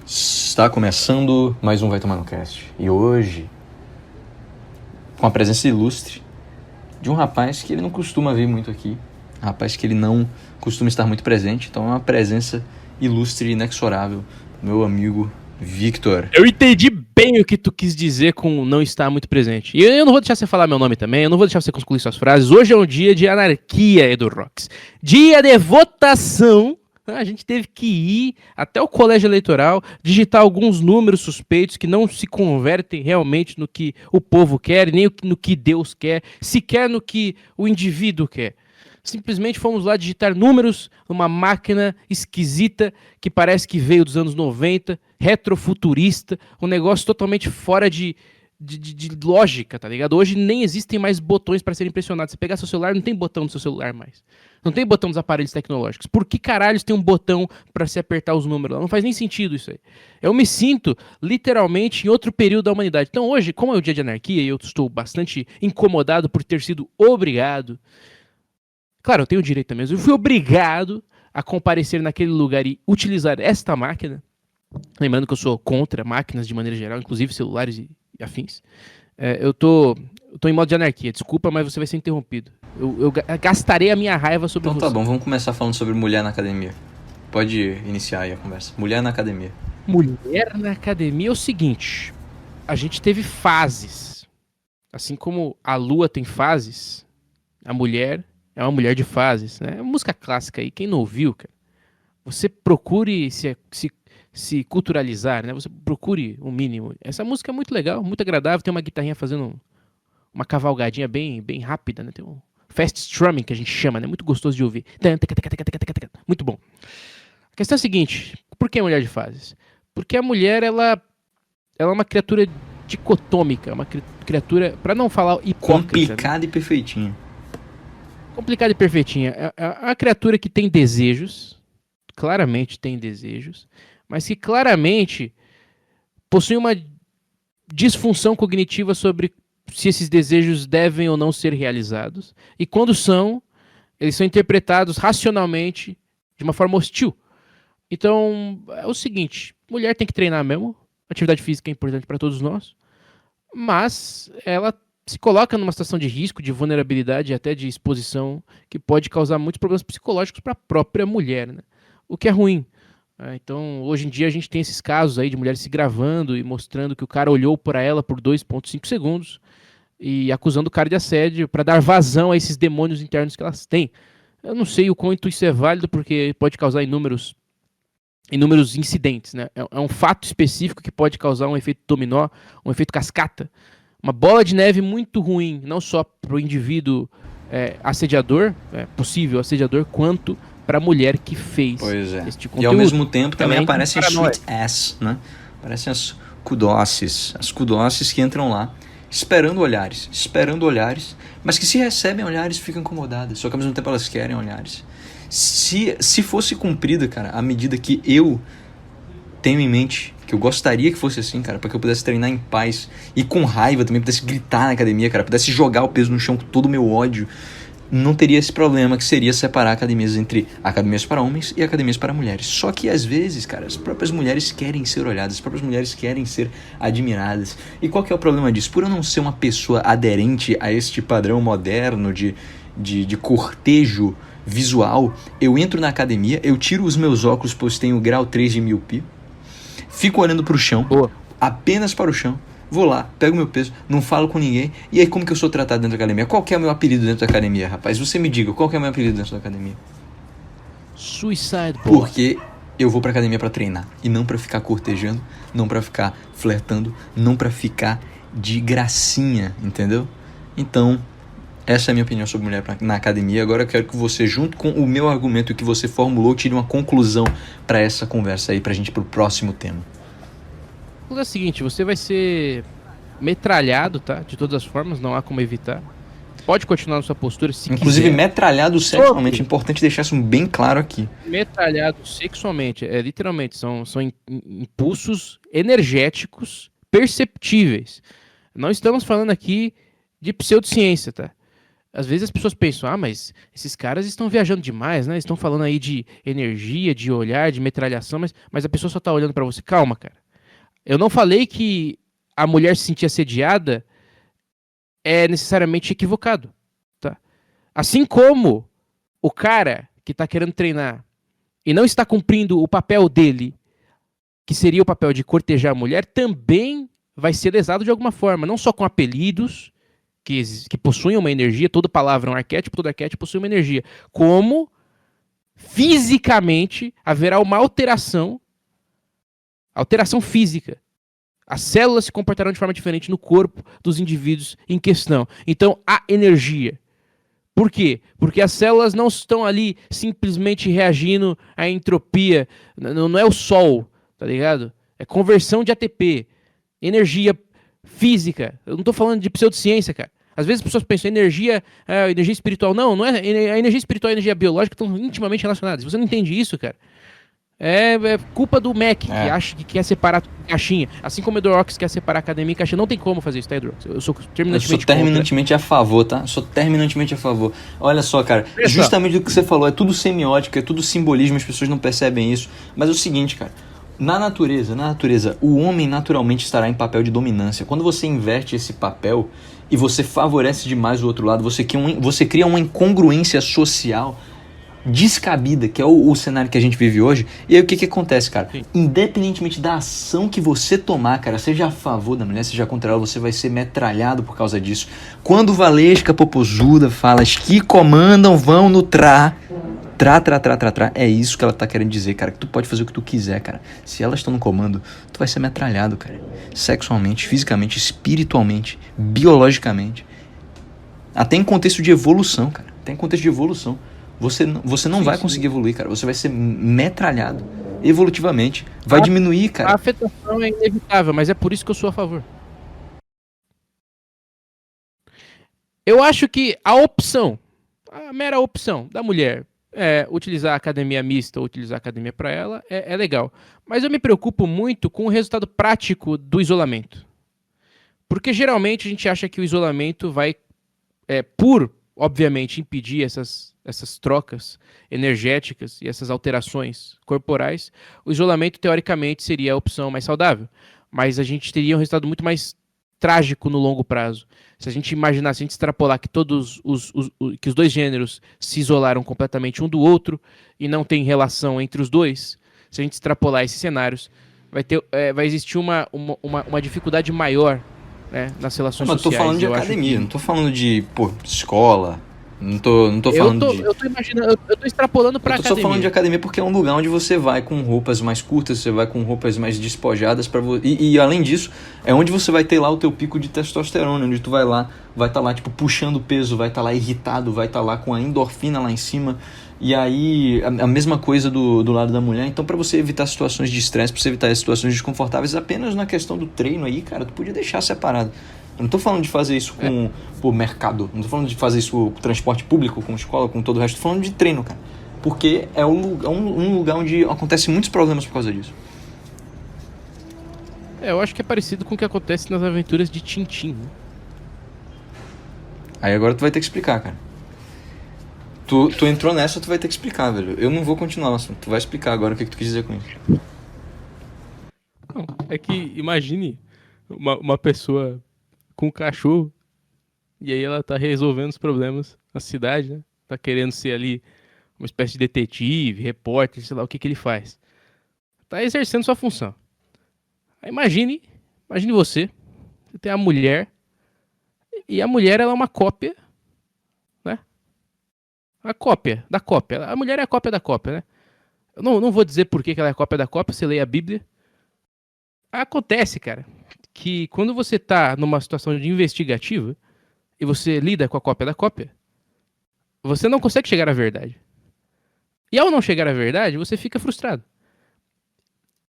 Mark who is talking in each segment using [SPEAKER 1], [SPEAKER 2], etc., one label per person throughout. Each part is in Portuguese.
[SPEAKER 1] Está começando mais um Vai Tomar no Cast. E hoje, com a presença ilustre de um rapaz que ele não costuma vir muito aqui. Um rapaz que ele não costuma estar muito presente. Então é uma presença ilustre e inexorável. Meu amigo Victor.
[SPEAKER 2] Eu entendi bem o que tu quis dizer com não estar muito presente. E eu não vou deixar você falar meu nome também, eu não vou deixar você concluir suas frases. Hoje é um dia de anarquia, Edu Rocks. Dia de votação. A gente teve que ir até o colégio eleitoral, digitar alguns números suspeitos que não se convertem realmente no que o povo quer, nem no que Deus quer, sequer no que o indivíduo quer. Simplesmente fomos lá digitar números numa máquina esquisita que parece que veio dos anos 90, retrofuturista, um negócio totalmente fora de lógica, tá ligado? Hoje nem existem mais botões para serem pressionados. Você pegar seu celular, não tem botão no seu celular mais. Não tem botão nos aparelhos tecnológicos. Por que caralhos tem um botão para se apertar os números lá? Não faz nem sentido isso aí. Eu me sinto literalmente em outro período da humanidade. Então hoje, como é o dia de anarquia e eu estou bastante incomodado por ter sido obrigado. Claro, eu tenho direito também, mas eu fui obrigado a comparecer naquele lugar e utilizar esta máquina. Lembrando que eu sou contra máquinas de maneira geral, inclusive celulares e afins. Eu tô em modo de anarquia. Desculpa, mas você vai ser interrompido. Eu gastarei a minha raiva sobre você.
[SPEAKER 1] Então tá bom, vamos começar falando sobre mulher na academia. Pode iniciar aí a conversa. Mulher na academia.
[SPEAKER 2] Mulher na academia é o seguinte. A gente teve fases. Assim como a lua tem fases, a mulher é uma mulher de fases, né? É uma música clássica aí. Quem não ouviu, cara, você procure se culturalizar, né? Você procure o mínimo. Essa música é muito legal, muito agradável. Tem uma guitarrinha fazendo uma cavalgadinha bem rápida, né? Tem um fast strumming que a gente chama, né? Muito gostoso de ouvir. Muito bom. A questão é a seguinte: por que mulher de fases? Porque a mulher ela é uma criatura dicotômica, uma criatura, para não falar hipócrita,
[SPEAKER 1] complicada, né? E perfeitinha.
[SPEAKER 2] Complicada e perfeitinha. É uma criatura que tem desejos, claramente tem desejos, mas que claramente possui uma disfunção cognitiva sobre se esses desejos devem ou não ser realizados. E quando são, eles são interpretados racionalmente de uma forma hostil. Então, é o seguinte, mulher tem que treinar mesmo, atividade física é importante para todos nós, mas ela se coloca numa situação de risco, de vulnerabilidade e até de exposição que pode causar muitos problemas psicológicos para a própria mulher, né? O que é ruim. Então, hoje em dia a gente tem esses casos aí de mulheres se gravando e mostrando que o cara olhou para ela por 2,5 segundos e acusando o cara de assédio para dar vazão a esses demônios internos que elas têm. Eu não sei o quanto isso é válido, porque pode causar inúmeros incidentes, né? É um fato específico que pode causar um efeito dominó, um efeito cascata, uma bola de neve muito ruim, não só para o indivíduo assediador, possível assediador, quanto para a mulher que fez este conteúdo.
[SPEAKER 1] E ao mesmo tempo também aparecem as sweet ass, né? Aparecem as cudosses que entram lá esperando olhares, mas que se recebem olhares ficam incomodadas, só que ao mesmo tempo elas querem olhares. Se fosse cumprida, cara, a medida que eu tenho em mente, que eu gostaria que fosse assim, cara, para que eu pudesse treinar em paz e com raiva também, pudesse gritar na academia, cara, pudesse jogar o peso no chão com todo o meu ódio, não teria esse problema que seria separar academias entre academias para homens e academias para mulheres. Só que às vezes, cara, as próprias mulheres querem ser olhadas, as próprias mulheres querem ser admiradas. E qual que é o problema disso? Por eu não ser uma pessoa aderente a este padrão moderno de cortejo visual, eu entro na academia, eu tiro os meus óculos, pois tenho grau 3 de miopia, fico olhando pro chão, apenas para o chão, vou lá, pego meu peso, não falo com ninguém, e aí como que eu sou tratado dentro da academia? Qual que é o meu apelido dentro da academia, rapaz? Você me diga, qual que é o meu apelido dentro da academia?
[SPEAKER 2] Suicide Boy.
[SPEAKER 1] Porque eu vou pra academia pra treinar, e não pra ficar cortejando, não pra ficar flertando, não pra ficar de gracinha, entendeu? Então, essa é a minha opinião sobre mulher na academia. Agora eu quero que você, junto com o meu argumento que você formulou, tire uma conclusão pra essa conversa aí, pra gente ir pro próximo tema.
[SPEAKER 2] É o seguinte, você vai ser metralhado, tá? De todas as formas, não há como evitar. Pode continuar na sua postura se
[SPEAKER 1] inclusive
[SPEAKER 2] quiser.
[SPEAKER 1] Metralhado sexualmente, é importante deixar isso bem claro aqui.
[SPEAKER 2] Metralhado sexualmente, literalmente, são impulsos energéticos perceptíveis. Não estamos falando aqui de pseudociência, tá? às vezes as pessoas pensam, mas esses caras estão viajando demais, né? Estão falando aí de energia, de olhar, de metralhação, mas a pessoa só tá olhando pra você. Calma, cara. Eu não falei que a mulher se sentir assediada é necessariamente equivocado, tá? Assim como o cara que tá querendo treinar e não está cumprindo o papel dele, que seria o papel de cortejar a mulher, também vai ser lesado de alguma forma, não só com apelidos que possuem uma energia, toda palavra é um arquétipo, todo arquétipo possui uma energia, como fisicamente haverá uma alteração física. As células se comportarão de forma diferente no corpo dos indivíduos em questão. Então, há energia. Por quê? Porque as células não estão ali simplesmente reagindo à entropia. Não é o sol, tá ligado? É conversão de ATP. Energia física. Eu não tô falando de pseudociência, cara. Às vezes as pessoas pensam energia espiritual. Não é. A energia espiritual e a energia biológica estão intimamente relacionadas. Se você não entende isso, cara, é culpa do MEC, que acha que quer separar caixinha. Assim como o Edorox quer separar academia e caixinha. Não tem como fazer isso, tá, Edorox? Eu sou terminantemente
[SPEAKER 1] a favor, tá? Sou terminantemente a favor. Olha só, cara, justamente do que você falou, é tudo semiótica, é tudo simbolismo, as pessoas não percebem isso. Mas é o seguinte, cara, na natureza, o homem naturalmente estará em papel de dominância. Quando você inverte esse papel e você favorece demais o outro lado, você cria uma incongruência social descabida, que é o cenário que a gente vive hoje. E aí o que acontece, cara? Sim. Independentemente da ação que você tomar, cara, seja a favor da mulher, seja contra ela, você vai ser metralhado por causa disso. Quando Valesca Popozuda fala as que comandam vão no é isso que ela tá querendo dizer, cara, que tu pode fazer o que tu quiser, cara. Se elas estão no comando, tu vai ser metralhado, cara. Sexualmente, fisicamente, espiritualmente, biologicamente. Até em contexto de evolução, cara. Até em contexto de evolução. Você não vai conseguir evoluir, cara. Você vai ser metralhado evolutivamente. Vai diminuir, cara.
[SPEAKER 2] A afetação é inevitável, mas é por isso que eu sou a favor. Eu acho que a mera opção da mulher utilizar a academia mista ou utilizar a academia para ela é legal. Mas eu me preocupo muito com o resultado prático do isolamento. Porque geralmente a gente acha que o isolamento vai, obviamente, impedir essas trocas energéticas e essas alterações corporais. O isolamento, teoricamente, seria a opção mais saudável. Mas a gente teria um resultado muito mais trágico no longo prazo. Se a gente imaginar, se a gente extrapolar que que os dois gêneros se isolaram completamente um do outro e não tem relação entre os dois, se a gente extrapolar esses cenários, vai existir uma dificuldade maior, né, nas relações sociais.
[SPEAKER 1] Mas eu tô falando de academia, não tô falando de escola. Não tô falando de...
[SPEAKER 2] Eu tô imaginando, eu tô extrapolando pra academia.
[SPEAKER 1] Eu tô só falando de academia porque é um lugar onde você vai com roupas mais curtas, você vai com roupas mais despojadas e além disso, é onde você vai ter lá o teu pico de testosterona, onde tu vai estar lá tipo puxando peso, vai estar lá irritado, vai estar lá com a endorfina lá em cima. E aí, a mesma coisa do lado da mulher. Então, pra você evitar situações de estresse, pra você evitar situações desconfortáveis, apenas na questão do treino aí, cara, tu podia deixar separado. Eu não tô falando de fazer isso com mercado, não tô falando de fazer isso com transporte público, com escola, com todo o resto, tô falando de treino, cara. Porque é um lugar onde acontecem muitos problemas por causa disso.
[SPEAKER 2] Eu acho que é parecido com o que acontece nas aventuras de Tintin, né?
[SPEAKER 1] Aí agora tu vai ter que explicar, cara. Tu entrou nessa, tu vai ter que explicar, velho. Eu não vou continuar o assunto, tu vai explicar agora o que tu quis dizer com isso.
[SPEAKER 2] Não, é que imagine uma pessoa com um cachorro e aí ela tá resolvendo os problemas na cidade, né? Tá querendo ser ali uma espécie de detetive, repórter, sei lá o que ele faz. Tá exercendo sua função. Aí imagine você tem a mulher e a mulher ela é uma cópia, né? A cópia da cópia. A mulher é a cópia da cópia, né? Eu não vou dizer por que ela é a cópia da cópia, você lê a Bíblia. Acontece, cara, que quando você tá numa situação de investigativa e você lida com a cópia da cópia, você não consegue chegar à verdade. E ao não chegar à verdade, você fica frustrado.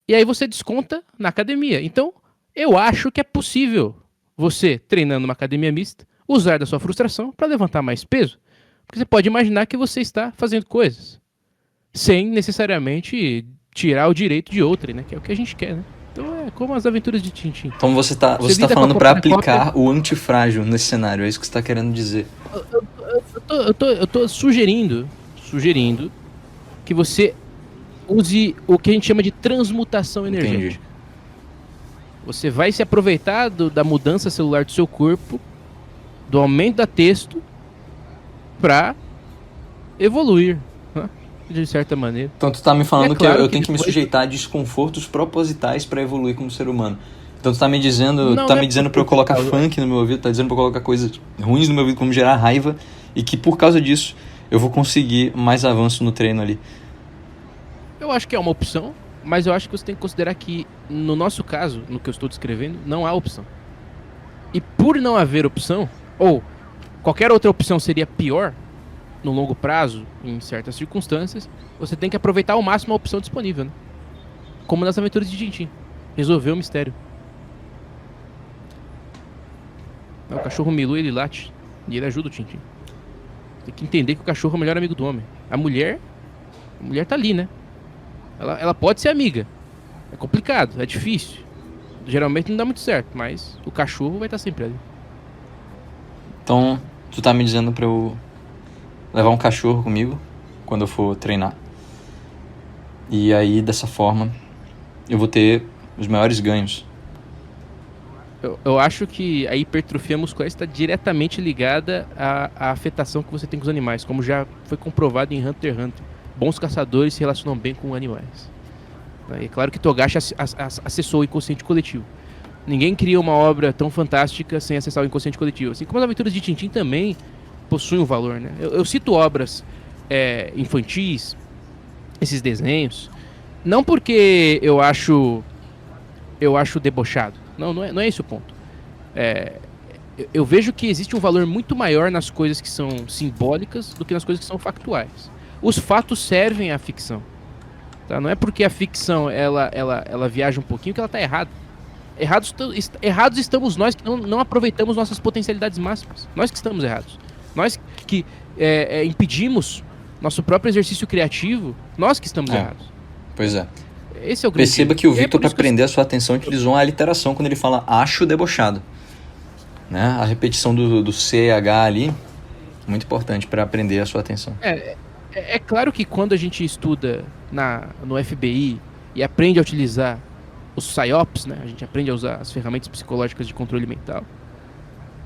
[SPEAKER 2] E aí você desconta na academia. Então, eu acho que é possível você, treinando uma academia mista, usar da sua frustração para levantar mais peso. Porque você pode imaginar que você está fazendo coisas sem necessariamente tirar o direito de outrem, né? Que é o que a gente quer, né? Então é como as aventuras de Tintin.
[SPEAKER 1] Então você tá
[SPEAKER 2] lida com a
[SPEAKER 1] falando pra
[SPEAKER 2] cópia-
[SPEAKER 1] aplicar o antifrágil nesse cenário, é isso que você tá querendo dizer.
[SPEAKER 2] Eu tô sugerindo que você use o que a gente chama de transmutação energética.
[SPEAKER 1] Entendi.
[SPEAKER 2] Você vai se aproveitar da mudança celular do seu corpo, do aumento da texto, pra evoluir, né? De certa maneira.
[SPEAKER 1] Então tu tá me falando
[SPEAKER 2] É claro
[SPEAKER 1] que eu
[SPEAKER 2] que
[SPEAKER 1] tenho que me
[SPEAKER 2] depois-
[SPEAKER 1] sujeitar a desconfortos propositais pra evoluir como ser humano. Então tu tá me dizendo,
[SPEAKER 2] Não,
[SPEAKER 1] tá
[SPEAKER 2] não
[SPEAKER 1] me
[SPEAKER 2] é
[SPEAKER 1] dizendo pra eu colocar
[SPEAKER 2] proposital.
[SPEAKER 1] funk no meu ouvido, tá dizendo pra eu colocar coisas ruins no meu ouvido, como gerar raiva, e que por causa disso eu vou conseguir mais avanço no treino ali.
[SPEAKER 2] Eu acho que é uma opção, mas eu acho que você tem que considerar que, no nosso caso, no que eu estou descrevendo, não há opção. E por não haver opção, ou qualquer outra opção seria pior, no longo prazo, em certas circunstâncias, você tem que aproveitar ao máximo a opção disponível, né? Como nas aventuras de Tintin. Resolver o mistério. O cachorro Milu, ele late, e ele ajuda o Tintin. Tem que entender que o cachorro é o melhor amigo do homem. A mulher tá ali, né? Ela pode ser amiga. É complicado, é difícil. Geralmente não dá muito certo, mas o cachorro vai estar sempre ali.
[SPEAKER 1] Então tu tá me dizendo pra eu levar um cachorro comigo quando eu for treinar. E aí dessa forma eu vou ter os maiores ganhos.
[SPEAKER 2] Eu acho que a hipertrofia muscular está diretamente ligada à afetação que você tem com os animais, como já foi comprovado em Hunter x Hunter. Bons caçadores se relacionam bem com animais. E é claro que Togashi acessou o inconsciente coletivo. Ninguém cria uma obra tão fantástica sem acessar o inconsciente coletivo. Assim como as aventuras de Tintin também possuem um valor, né? Eu cito obras infantis, esses desenhos, não porque eu acho debochado. Não é esse o ponto. Eu vejo que existe um valor muito maior nas coisas que são simbólicas do que nas coisas que são factuais. Os fatos servem à ficção. Tá? Não é porque a ficção ela viaja um pouquinho que ela está errada. Errados estamos nós que não aproveitamos nossas potencialidades máximas. Nós que estamos errados. Nós que impedimos nosso próprio exercício criativo, nós que estamos errados.
[SPEAKER 1] Pois é.
[SPEAKER 2] Esse é o grande
[SPEAKER 1] Perceba
[SPEAKER 2] erro.
[SPEAKER 1] que o
[SPEAKER 2] E é
[SPEAKER 1] Victor,
[SPEAKER 2] por
[SPEAKER 1] para
[SPEAKER 2] isso que eu-
[SPEAKER 1] prender a sua atenção, utilizou uma aliteração quando ele fala acho debochado. Né? A repetição do CH ali, muito importante para prender a sua atenção.
[SPEAKER 2] É claro que quando a gente estuda no FBI e aprende a utilizar os PSYOPs, né? A gente aprende a usar as ferramentas psicológicas de controle mental.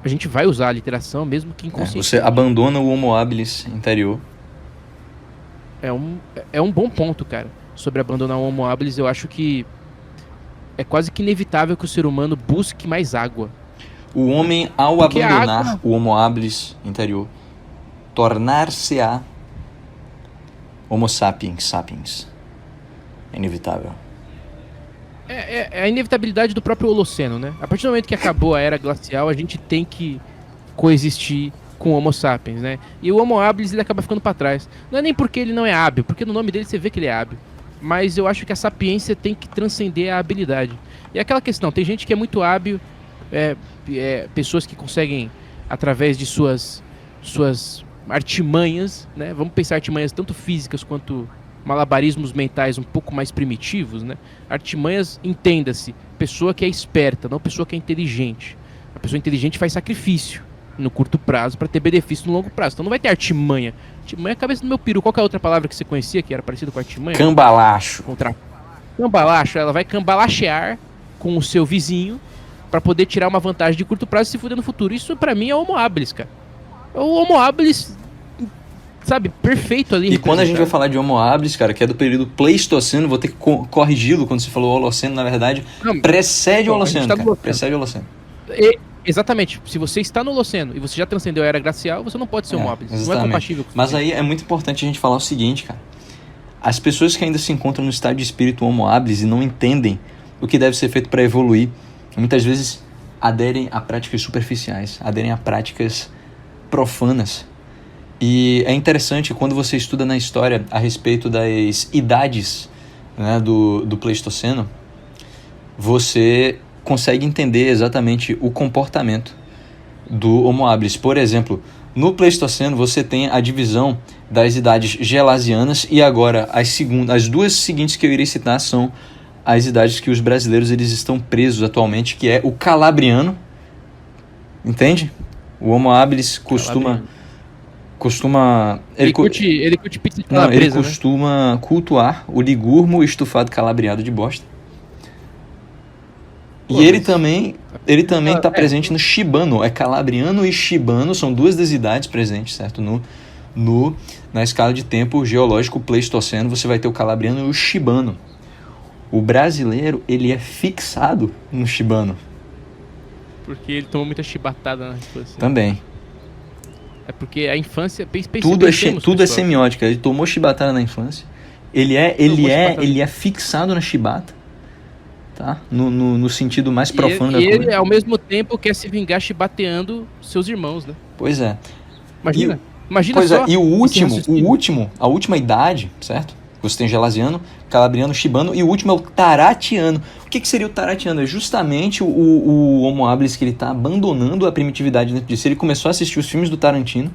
[SPEAKER 2] A gente vai usar a literação, mesmo que inconsciente.
[SPEAKER 1] Você abandona o homo habilis interior.
[SPEAKER 2] É um bom ponto, cara. Sobre abandonar o Homo habilis, eu acho que é quase que inevitável que o ser humano busque mais água.
[SPEAKER 1] O homem, ao
[SPEAKER 2] Porque a
[SPEAKER 1] abandonar
[SPEAKER 2] água-
[SPEAKER 1] o homo habilis interior, tornar-se-á homo sapiens sapiens. É inevitável.
[SPEAKER 2] É a inevitabilidade do próprio Holoceno, né? A partir do momento que acabou a era glacial, a gente tem que coexistir com o Homo sapiens, né? E o Homo habilis, ele acaba ficando pra trás. Não é nem porque ele não é hábil, porque no nome dele você vê que ele é hábil. Mas eu acho que a sapiência tem que transcender a habilidade. E é aquela questão, tem gente que é muito hábil, pessoas que conseguem, através de suas artimanhas, né? Vamos pensar artimanhas tanto físicas quanto malabarismos mentais um pouco mais primitivos, né? Artimanhas, entenda-se, pessoa que é esperta, não pessoa que é inteligente. A pessoa inteligente faz sacrifício no curto prazo para ter benefício no longo prazo. Então não vai ter artimanha. Artimanha é a cabeça do meu peru. Qual que é a outra palavra que você conhecia que era parecida com artimanha?
[SPEAKER 1] Cambalacho.
[SPEAKER 2] Cambalacho. Ela vai cambalachear com o seu vizinho para poder tirar uma vantagem de curto prazo e se fuder no futuro. Isso pra mim é o Homo habilis, cara. O Homo habilis, sabe, perfeito ali.
[SPEAKER 1] E quando a gente vai
[SPEAKER 2] representado.
[SPEAKER 1] falar de homo habilis, cara, que é do período Pleistoceno, vou ter que corrigi-lo quando você falou Holoceno, na verdade,
[SPEAKER 2] Não,
[SPEAKER 1] precede o
[SPEAKER 2] a gente
[SPEAKER 1] Holoceno,
[SPEAKER 2] tá no
[SPEAKER 1] cara.
[SPEAKER 2] Holoceno.
[SPEAKER 1] Precede o Holoceno.
[SPEAKER 2] Exatamente. Se você está no Holoceno e você já transcendeu a era glacial, você não pode ser Homo habilis. Não é
[SPEAKER 1] Exatamente.
[SPEAKER 2] compatível com
[SPEAKER 1] Mas aí é muito importante a gente falar o seguinte, cara. As pessoas que ainda se encontram no estado de espírito homo habilis e não entendem o que deve ser feito para evoluir, muitas vezes aderem a práticas superficiais, aderem a práticas profanas. E é interessante quando você estuda na história a respeito das idades, né, do Pleistoceno, você consegue entender exatamente o comportamento do Homo habilis. Por exemplo, no Pleistoceno você tem a divisão das idades gelasianas e agora as duas seguintes que eu irei citar são as idades que os brasileiros eles estão presos atualmente, que é o calabriano, entende? O Homo habilis
[SPEAKER 2] ele curte pizza de
[SPEAKER 1] não,
[SPEAKER 2] calabresa,
[SPEAKER 1] ele costuma cultuar o ligurmo estufado calabriado de bosta.
[SPEAKER 2] Pô,
[SPEAKER 1] e ele
[SPEAKER 2] mas-
[SPEAKER 1] também está presente no shibano. É calabriano e shibano, são duas das idades presentes, certo? Na escala de tempo geológico pleistoceno, você vai ter o calabriano e o shibano. O brasileiro, ele é fixado no shibano
[SPEAKER 2] Porque ele tomou muita chibatada na infância.
[SPEAKER 1] também.
[SPEAKER 2] É porque a infância...
[SPEAKER 1] Tudo é
[SPEAKER 2] pessoal.
[SPEAKER 1] semiótica. Ele tomou chibatada na infância. Ele é fixado na chibata, tá? No sentido mais profundo da
[SPEAKER 2] E
[SPEAKER 1] coisa.
[SPEAKER 2] ele, ao mesmo tempo, quer se vingar chibateando seus irmãos, né?
[SPEAKER 1] Pois é.
[SPEAKER 2] Imagina
[SPEAKER 1] Pois
[SPEAKER 2] só.
[SPEAKER 1] é, e
[SPEAKER 2] esse
[SPEAKER 1] a última idade, certo? Você tem gelasiano, calabriano, shibano, e o último é o taratiano. O que seria o taratiano? É justamente o Homo habilis que ele está abandonando a primitividade dentro de si. Ele começou a assistir os filmes do Tarantino,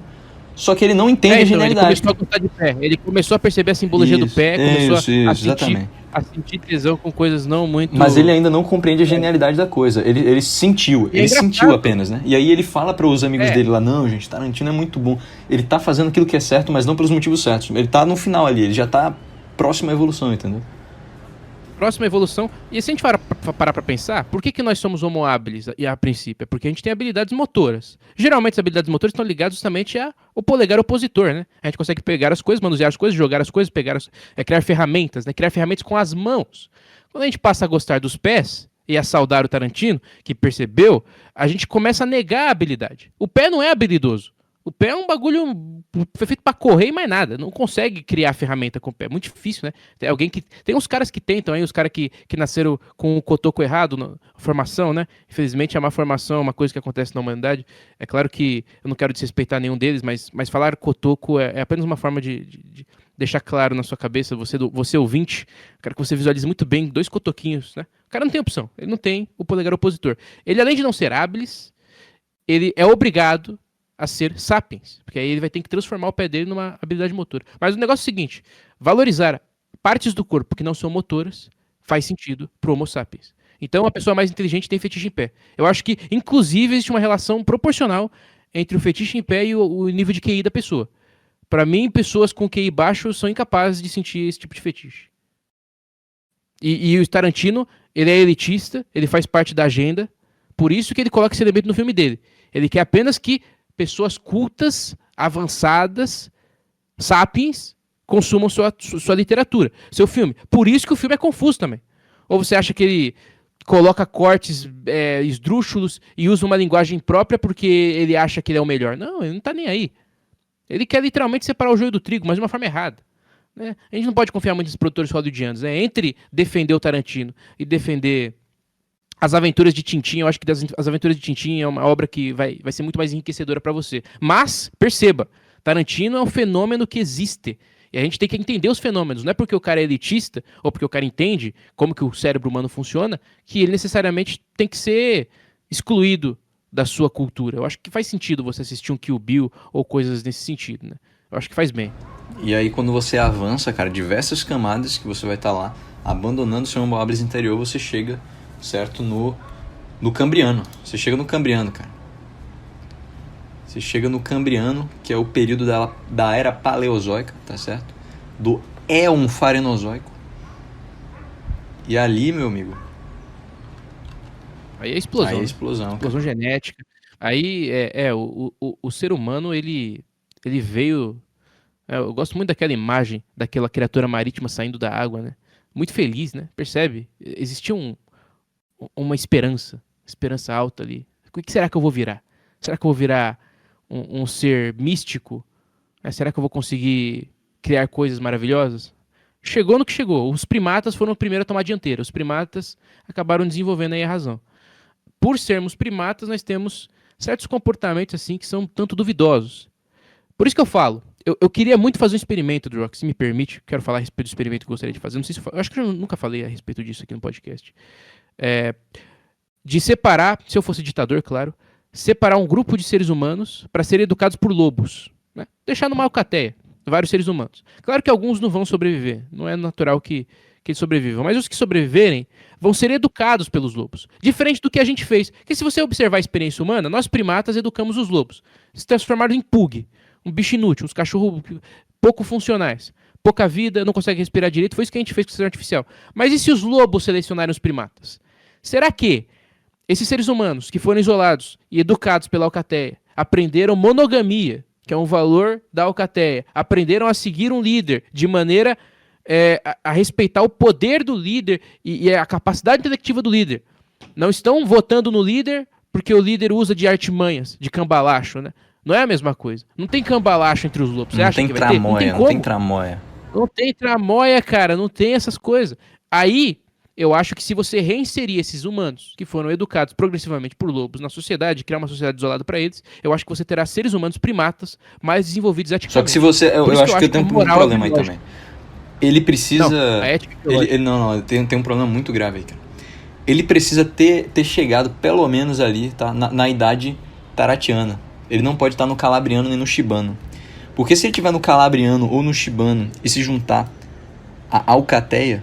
[SPEAKER 1] só que ele não entende a genialidade.
[SPEAKER 2] Ele começou a gostar de pé. Ele começou a perceber a simbologia do pé, começou a sentir tesão com coisas não muito...
[SPEAKER 1] Mas ele ainda não compreende a genialidade da coisa. Ele sentiu apenas, né? E aí ele fala para os amigos dele lá, não, gente, Tarantino é muito bom. Ele tá fazendo aquilo que é certo, mas não pelos motivos certos. Ele tá no final ali, ele já tá próximo à evolução, entendeu?
[SPEAKER 2] Próxima evolução. E se a gente parar pra pensar, por que nós somos homo habilis a princípio? É porque a gente tem habilidades motoras. Geralmente as habilidades motoras estão ligadas justamente ao polegar opositor, né? A gente consegue pegar as coisas, manusear as coisas, jogar as coisas, criar ferramentas, né? Criar ferramentas com as mãos. Quando a gente passa a gostar dos pés e a saudar o Tarantino, que percebeu, a gente começa a negar a habilidade. O pé não é habilidoso. O pé é um bagulho foi feito pra correr e mais nada. Não consegue criar ferramenta com o pé. É muito difícil, né? Tem uns caras que tentam aí, os caras que nasceram com o cotoco errado na formação, né? Infelizmente, a má formação é uma coisa que acontece na humanidade. É claro que eu não quero desrespeitar nenhum deles, mas falar cotoco é apenas uma forma de deixar claro na sua cabeça, você ouvinte, quero que você visualize muito bem 2 cotoquinhos, né? O cara não tem opção. Ele não tem o polegar opositor. Ele, além de não ser habilis, ele é obrigado a ser sapiens, porque aí ele vai ter que transformar o pé dele numa habilidade motora. Mas o negócio é o seguinte, valorizar partes do corpo que não são motoras faz sentido pro Homo sapiens. Então, a pessoa mais inteligente tem fetiche em pé. Eu acho que, inclusive, existe uma relação proporcional entre o fetiche em pé e o nível de QI da pessoa. Para mim, pessoas com QI baixo são incapazes de sentir esse tipo de fetiche. E o Tarantino, ele é elitista, ele faz parte da agenda, por isso que ele coloca esse elemento no filme dele. Ele quer apenas que pessoas cultas, avançadas, sapiens, consumam sua literatura, seu filme. Por isso que o filme é confuso também. Ou você acha que ele coloca cortes esdrúxulos e usa uma linguagem própria porque ele acha que ele é o melhor? Não, ele não tá nem aí. Ele quer literalmente separar o joio do trigo, mas de uma forma errada. Né? A gente não pode confiar muito nos produtores hollywoodianos. Né? Entre defender o Tarantino e defender As Aventuras de Tintin, eu acho que As Aventuras de Tintin é uma obra que vai ser muito mais enriquecedora para você. Mas, perceba, Tarantino é um fenômeno que existe. E a gente tem que entender os fenômenos. Não é porque o cara é elitista, ou porque o cara entende como que o cérebro humano funciona, que ele necessariamente tem que ser excluído da sua cultura. Eu acho que faz sentido você assistir um Kill Bill ou coisas nesse sentido, né? Eu acho que faz bem.
[SPEAKER 1] E aí quando você avança, cara, diversas camadas que você vai estar lá, abandonando seu Homo habilis interior, você chega, certo, no Cambriano. Você chega no Cambriano, cara. Você chega no Cambriano, que é o período da Era Paleozoica, tá certo? Do Éon Farenozoico. E ali, meu amigo...
[SPEAKER 2] Aí é explosão.
[SPEAKER 1] Aí é explosão.
[SPEAKER 2] Explosão genética. Aí o ser humano, ele veio... eu gosto muito daquela imagem daquela criatura marítima saindo da água, né? Muito feliz, né? Percebe? Existia uma esperança alta ali. O que será que eu vou virar? Será que eu vou virar um ser místico? Será que eu vou conseguir criar coisas maravilhosas? Chegou no que chegou. Os primatas foram o primeiro a tomar a dianteira. Os primatas acabaram desenvolvendo aí a razão. Por sermos primatas, nós temos certos comportamentos assim que são tanto duvidosos. Por isso que eu falo, eu queria muito fazer um experimento, Drock, se me permite. Quero falar a respeito do experimento que eu gostaria de fazer. Não sei se eu acho que eu nunca falei a respeito disso aqui no podcast. De separar, se eu fosse ditador, claro, separar um grupo de seres humanos para serem educados por lobos. Né? Deixar numa alcateia vários seres humanos. Claro que alguns não vão sobreviver. Não é natural que que eles sobrevivam, mas os que sobreviverem vão ser educados pelos lobos. Diferente do que a gente fez. Porque se você observar a experiência humana, nós primatas educamos os lobos. Se transformaram em pug, um bicho inútil, uns cachorros pouco funcionais. Pouca vida, não consegue respirar direito. Foi isso que a gente fez com o ser artificial. Mas e se os lobos selecionarem os primatas? Será que esses seres humanos que foram isolados e educados pela alcateia aprenderam monogamia, que é um valor da alcateia, aprenderam a seguir um líder de maneira a respeitar o poder do líder e a capacidade intelectiva do líder? Não estão votando no líder porque o líder usa de artimanhas, de cambalacho, né? Não é a mesma coisa. Não tem cambalacho entre os lobos. Você acha que vai ter? Não tem como.
[SPEAKER 1] Não tem tramóia.
[SPEAKER 2] Não tem tramóia, cara. Não tem essas coisas. Aí, eu acho que se você reinserir esses humanos que foram educados progressivamente por lobos na sociedade, criar uma sociedade isolada para eles, eu acho que você terá seres humanos primatas mais desenvolvidos eticamente.
[SPEAKER 1] Só que se você... Eu acho que tem um problema aí também. Ele precisa... Não, a ética tem um problema muito grave aí, cara. Ele precisa ter chegado pelo menos ali, tá? Na idade taratiana. Ele não pode estar no calabriano nem no shibano. Porque se ele estiver no calabriano ou no shibano e se juntar à alcateia,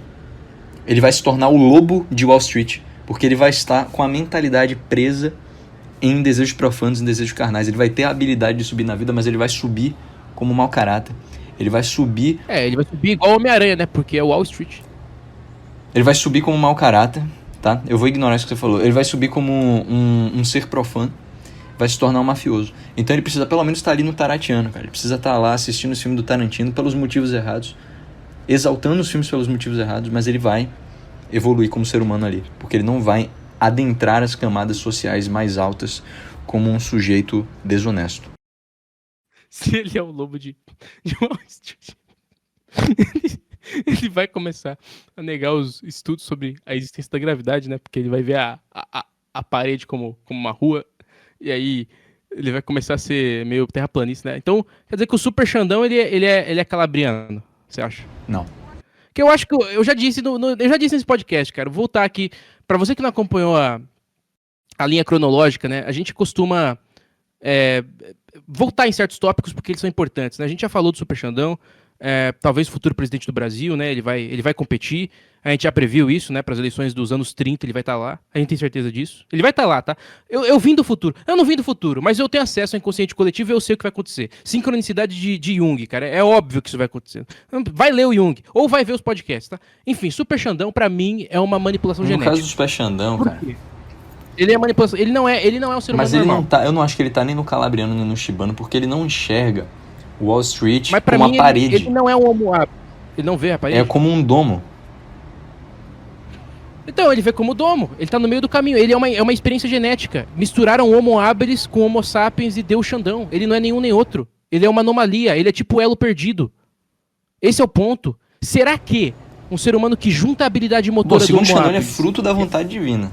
[SPEAKER 1] ele vai se tornar o lobo de Wall Street. Porque ele vai estar com a mentalidade presa em desejos profanos, em desejos carnais. Ele vai ter a habilidade de subir na vida, mas ele vai subir como mau caráter. Ele vai subir...
[SPEAKER 2] ele vai subir igual o Homem-Aranha, né? Porque é o Wall Street.
[SPEAKER 1] Ele vai subir como mau caráter, tá? Eu vou ignorar isso que você falou. Ele vai subir como um ser profano. Vai se tornar um mafioso. Então ele precisa pelo menos estar ali no taratiano, cara. Ele precisa estar lá assistindo os filmes do Tarantino pelos motivos errados, exaltando os filmes pelos motivos errados, mas ele vai evoluir como ser humano ali, porque ele não vai adentrar as camadas sociais mais altas como um sujeito desonesto.
[SPEAKER 2] Se ele é o lobo de Wall Street, ele vai começar a negar os estudos sobre a existência da gravidade, né? Porque ele vai ver a parede como uma rua. E aí ele vai começar a ser meio terraplanista, né? Então, quer dizer que o Super Xandão, ele é calabriano, você acha?
[SPEAKER 1] Não.
[SPEAKER 2] Que eu acho que eu já disse eu já disse nesse podcast, cara. Vou voltar aqui. Pra você que não acompanhou a linha cronológica, né? A gente costuma voltar em certos tópicos porque eles são importantes, né? A gente já falou do Super Xandão, talvez futuro presidente do Brasil, né? Ele vai competir. A gente já previu isso, né? Para as eleições dos anos 30, ele vai estar lá. A gente tem certeza disso. Ele vai estar lá, tá? Eu vim do futuro. Eu não vim do futuro, mas eu tenho acesso ao inconsciente coletivo e eu sei o que vai acontecer. Sincronicidade de Jung, cara. É óbvio que isso vai acontecer. Vai ler o Jung, ou vai ver os podcasts, tá? Enfim, Super Xandão, pra mim, é uma manipulação genética.
[SPEAKER 1] No caso do Super Xandão, cara...
[SPEAKER 2] Ele é manipulação. Ele não é um ser humano
[SPEAKER 1] mas ele
[SPEAKER 2] normal.
[SPEAKER 1] não tá... Eu não acho que ele tá nem no calabriano, nem no shibano, porque ele não enxerga Wall Street
[SPEAKER 2] como
[SPEAKER 1] uma parede.
[SPEAKER 2] Ele não é um homo habilis. Ele não vê a parede?
[SPEAKER 1] É como um domo.
[SPEAKER 2] Então, ele vê como domo. Ele tá no meio do caminho. Ele é uma experiência genética. Misturaram Homo habilis com Homo sapiens e deu Xandão. Ele não é nenhum nem outro. Ele é uma anomalia. Ele é tipo o elo perdido. Esse é o ponto. Será que um ser humano que junta a habilidade motora do Homo habilis...
[SPEAKER 1] Xandão, ele é fruto da vontade divina.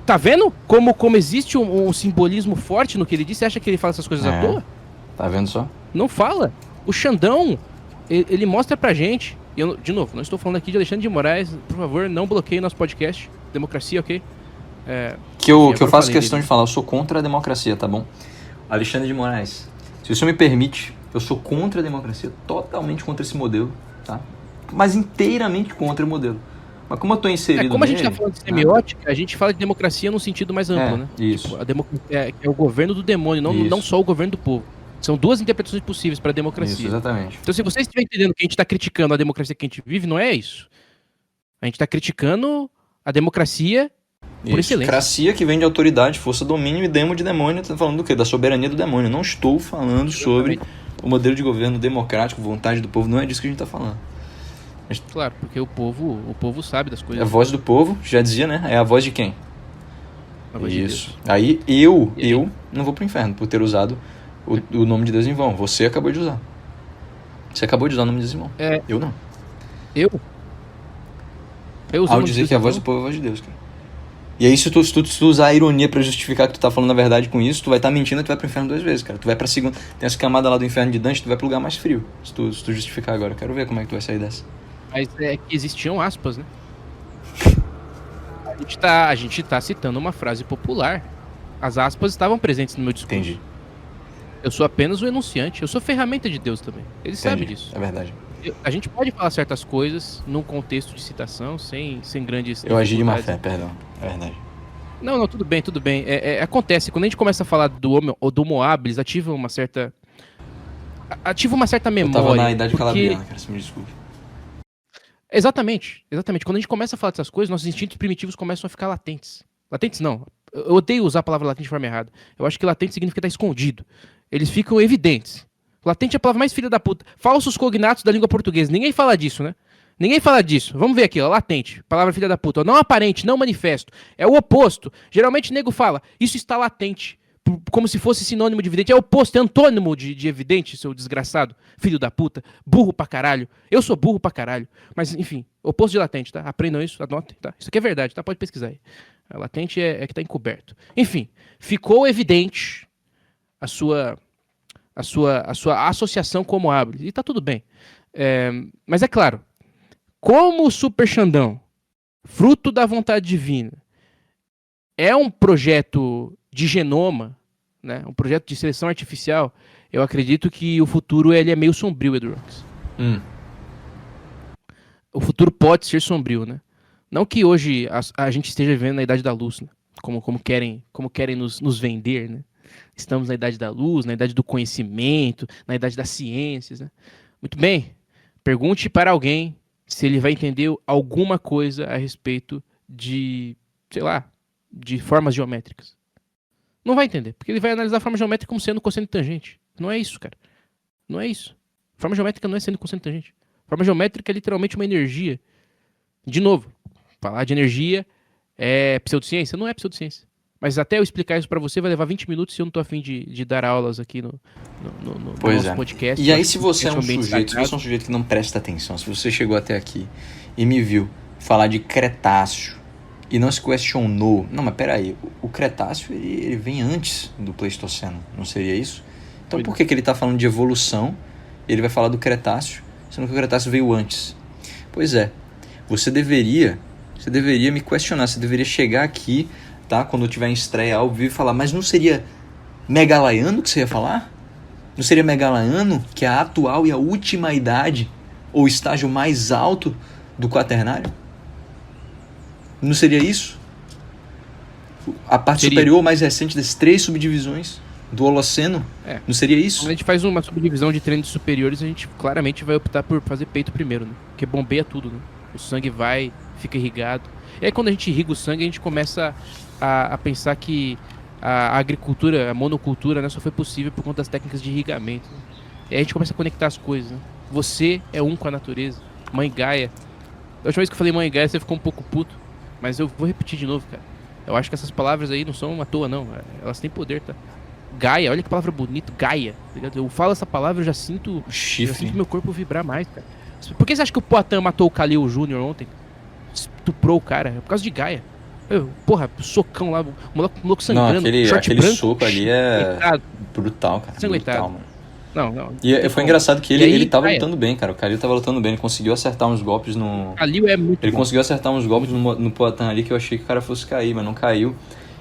[SPEAKER 2] Tá vendo? Como existe um simbolismo forte no que ele disse. Você acha que ele fala essas coisas à toa?
[SPEAKER 1] Tá vendo só?
[SPEAKER 2] Não fala. O Xandão, ele mostra pra gente... de novo, não estou falando aqui de Alexandre de Moraes. Por favor, não bloqueie nosso podcast. Democracia, ok?
[SPEAKER 1] Que eu faço questão de falar. Eu sou contra a democracia, tá bom? Alexandre de Moraes, se o senhor me permite, eu sou contra a democracia. Totalmente contra esse modelo, tá? Mas inteiramente contra o modelo. Mas como eu tô inserido
[SPEAKER 2] como a gente tá falando de semiótica, a gente fala de democracia num sentido mais amplo, né?
[SPEAKER 1] Isso.
[SPEAKER 2] Tipo, a democracia é o governo do demônio, não só o governo do povo. São duas interpretações possíveis para a democracia.
[SPEAKER 1] Isso, exatamente.
[SPEAKER 2] Então, se você estiver entendendo que a gente está criticando a democracia que a gente vive, não é isso. A gente está criticando a democracia por excelência.
[SPEAKER 1] Democracia que vem de autoridade, força, domínio e demo de demônio. Tá falando do quê? Da soberania do demônio. Não estou falando sobre o modelo de governo democrático, vontade do povo. Não é disso que a gente está falando.
[SPEAKER 2] Claro, porque o povo sabe das coisas.
[SPEAKER 1] É a voz do povo, já dizia, né? É a voz de quem?
[SPEAKER 2] A voz
[SPEAKER 1] isso. De Deus. Aí eu não vou pro inferno por ter usado o nome de Deus em vão. Você acabou de usar. Você acabou de usar o nome de Deus em vão. Eu não.
[SPEAKER 2] Eu
[SPEAKER 1] Ao dizer que a voz do povo é a voz de Deus, cara. E aí, se tu usar a ironia pra justificar que tu tá falando a verdade com isso, tu vai estar mentindo e tu vai pro inferno 2 vezes, cara. Tu vai pra segunda... Tem essa camada lá do inferno de Dante, tu vai pro lugar mais frio. Se tu justificar agora. Quero ver como é que tu vai sair dessa.
[SPEAKER 2] Mas é que existiam aspas, né? A gente tá citando uma frase popular. As aspas estavam presentes no meu discurso.
[SPEAKER 1] Entendi.
[SPEAKER 2] Eu sou apenas o enunciante. Eu sou ferramenta de Deus também. Ele sabe disso.
[SPEAKER 1] É verdade.
[SPEAKER 2] A gente pode falar certas coisas num contexto de citação, sem grandes
[SPEAKER 1] Eu agi de má
[SPEAKER 2] dificuldades.
[SPEAKER 1] fé, perdão. É verdade.
[SPEAKER 2] Não, tudo bem, tudo bem. Acontece, quando a gente começa a falar do Homo habilis, ativa uma certa
[SPEAKER 1] Eu tava
[SPEAKER 2] memória.
[SPEAKER 1] na idade
[SPEAKER 2] Porque...
[SPEAKER 1] calabriana, cara, se me desculpe.
[SPEAKER 2] Exatamente. Quando a gente começa a falar dessas coisas, nossos instintos primitivos começam a ficar latentes. Latentes não. Eu odeio usar a palavra latente de forma errada. Eu acho que latente significa estar escondido. Eles ficam evidentes. Latente é a palavra mais filha da puta. Falsos cognatos da língua portuguesa. Ninguém fala disso, né? Ninguém fala disso. Vamos ver aqui, ó. Latente. Palavra filha da puta. Não aparente, não manifesto. É o oposto. Geralmente o nego fala, isso está latente. Como se fosse sinônimo de evidente. É o oposto, é antônimo de evidente, seu desgraçado. Filho da puta. Burro pra caralho. Eu sou burro pra caralho. Mas, enfim, oposto de latente, tá? Aprendam isso, anotem, tá? Isso aqui é verdade, tá? Pode pesquisar aí. A latente é que tá encoberto. Enfim, ficou evidente a sua associação como habilis. E tá tudo bem. Mas é claro, como o Super Xandão, fruto da vontade divina, é um projeto de genoma, né, um projeto de seleção artificial, eu acredito que o futuro ele é meio sombrio, Edrox. O futuro pode ser sombrio, né? Não que hoje a gente esteja vivendo na Idade da Luz, né? Como querem nos vender, né? Estamos na Idade da Luz, na Idade do Conhecimento, na Idade das Ciências, né? Muito bem, pergunte para alguém se ele vai entender alguma coisa a respeito de, sei lá, de formas geométricas. Não vai entender, porque ele vai analisar a forma geométrica como sendo cosseno e tangente. Não é isso, cara. Não é isso. Forma geométrica não é sendo cosseno e tangente. Forma geométrica é literalmente uma energia. De novo, falar de energia é pseudociência? Não é pseudociência. Mas até eu explicar isso pra você vai levar 20 minutos se eu não tô afim de dar aulas aqui no nosso podcast.
[SPEAKER 1] E aí se você é um sujeito que não presta atenção, se você chegou até aqui e me viu falar de Cretáceo e não se questionou, não, mas peraí, o Cretáceo ele vem antes do Pleistoceno, não seria isso? Então por que ele tá falando de evolução e ele vai falar do Cretáceo, sendo que o Cretáceo veio antes? Pois é, você deveria me questionar, você deveria chegar aqui, tá, quando eu tiver em estreia ao vivo e falar, mas não seria Megalaiano que você ia falar? Não seria Megalaiano, que é a atual e a última idade, ou estágio mais alto do Quaternário? Não seria isso? A parte superior mais recente das 3 subdivisões do Holoceno? Não seria isso?
[SPEAKER 2] Quando a gente faz uma subdivisão de treinos superiores, a gente claramente vai optar por fazer peito primeiro, né? Porque bombeia tudo, né? O sangue vai, fica irrigado. E aí quando a gente irriga o sangue, a gente começa a pensar que a agricultura, a monocultura, né, só foi possível por conta das técnicas de irrigamento. Né? E aí a gente começa a conectar as coisas. Né? Você é um com a natureza. Mãe Gaia. Da última vez que eu falei Mãe Gaia, você ficou um pouco puto. Mas eu vou repetir de novo, cara. Eu acho que essas palavras aí não são à toa, não. Elas têm poder, tá? Gaia, olha que palavra bonita. Gaia. Tá ligado? Eu falo essa palavra, eu já sinto meu corpo vibrar mais, cara. Por que você acha que o Poatan matou o Khalil Jr. ontem? Estuprou o cara. É por causa de Gaia. Porra, socão lá, o moleque sangrando.
[SPEAKER 1] Não, aquele
[SPEAKER 2] branco,
[SPEAKER 1] soco ali é brutal, cara.
[SPEAKER 2] Sanguentado.
[SPEAKER 1] Brutal, mano.
[SPEAKER 2] Não.
[SPEAKER 1] E foi engraçado que ele tava lutando bem, cara. O Khalil tava lutando bem. Ele conseguiu acertar uns golpes no...
[SPEAKER 2] Khalil é muito
[SPEAKER 1] Ele
[SPEAKER 2] bom.
[SPEAKER 1] conseguiu acertar uns golpes no Poatan ali que eu achei que o cara fosse cair, mas não caiu.